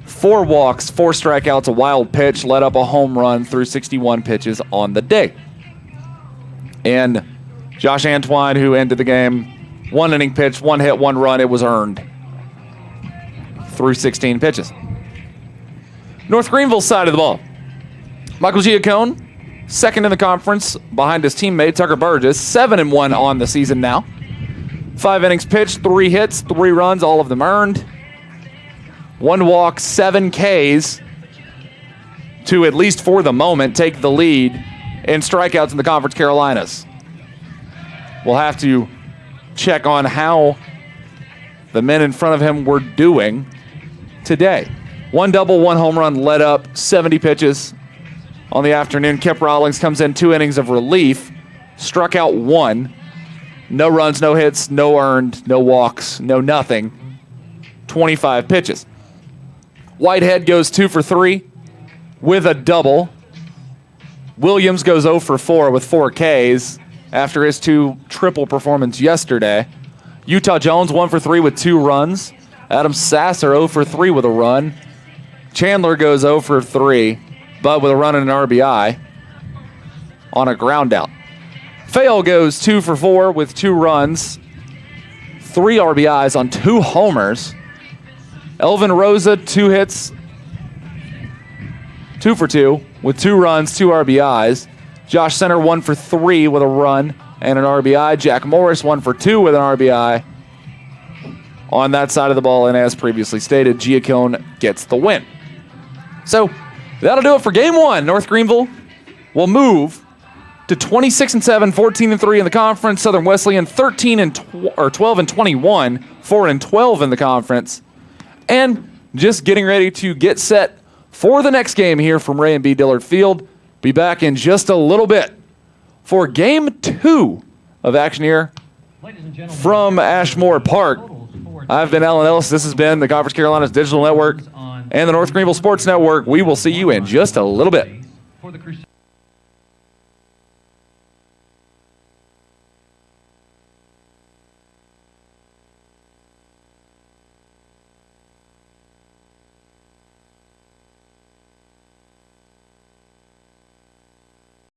4 walks, 4 strikeouts, a wild pitch, led up a home run through 61 pitches on the day. And Josh Antwine, who ended the game, 1 inning pitch, 1 hit, 1 run, it was earned through 16 pitches. North Greenville side of the ball. Michael Giacone, second in the conference behind his teammate Tucker Burgess, 7-1 on the season now. 5 innings pitched, 3 hits, 3 runs, all of them earned. 1 walk, 7 Ks to, at least for the moment, take the lead in strikeouts in the Conference Carolinas. We'll have to check on how the men in front of him were doing today. 1 double, 1 home run, led up 70 pitches on the afternoon. Kip Rawlings comes in 2 innings of relief, struck out 1. No runs, no hits, no earned, no walks, no nothing. 25 pitches. Whitehead goes 2 for 3 with a double. Williams goes 0 for 4 with 4 Ks after his 2 triple performance yesterday. Utah Jones 1 for 3 with 2 runs. Adam Sasser 0 for 3 with a run. Chandler goes 0 for 3, but with a run and an RBI on a ground out. Fale goes 2 for 4 with 2 runs, 3 RBIs on 2 homers. Elvin Rosa, 2 hits, 2 for 2 with 2 runs, 2 RBIs. Josh Center 1 for 3 with a run and an RBI. Jack Morris 1 for 2 with an RBI on that side of the ball. And as previously stated, Giacone gets the win. So that'll do it for game 1. North Greenville will move to 26-7, 14-3 in the conference. Southern Wesleyan 12-21, 4-12 in the conference. And just getting ready to get set for the next game here from Ray and B. Dillard Field. Be back in just a little bit for game 2 of action here from Ashmore Park. I've been Alan Ellis. This has been the Conference Carolinas Digital Network and the North Greenville Sports Network. We will see you in just a little bit.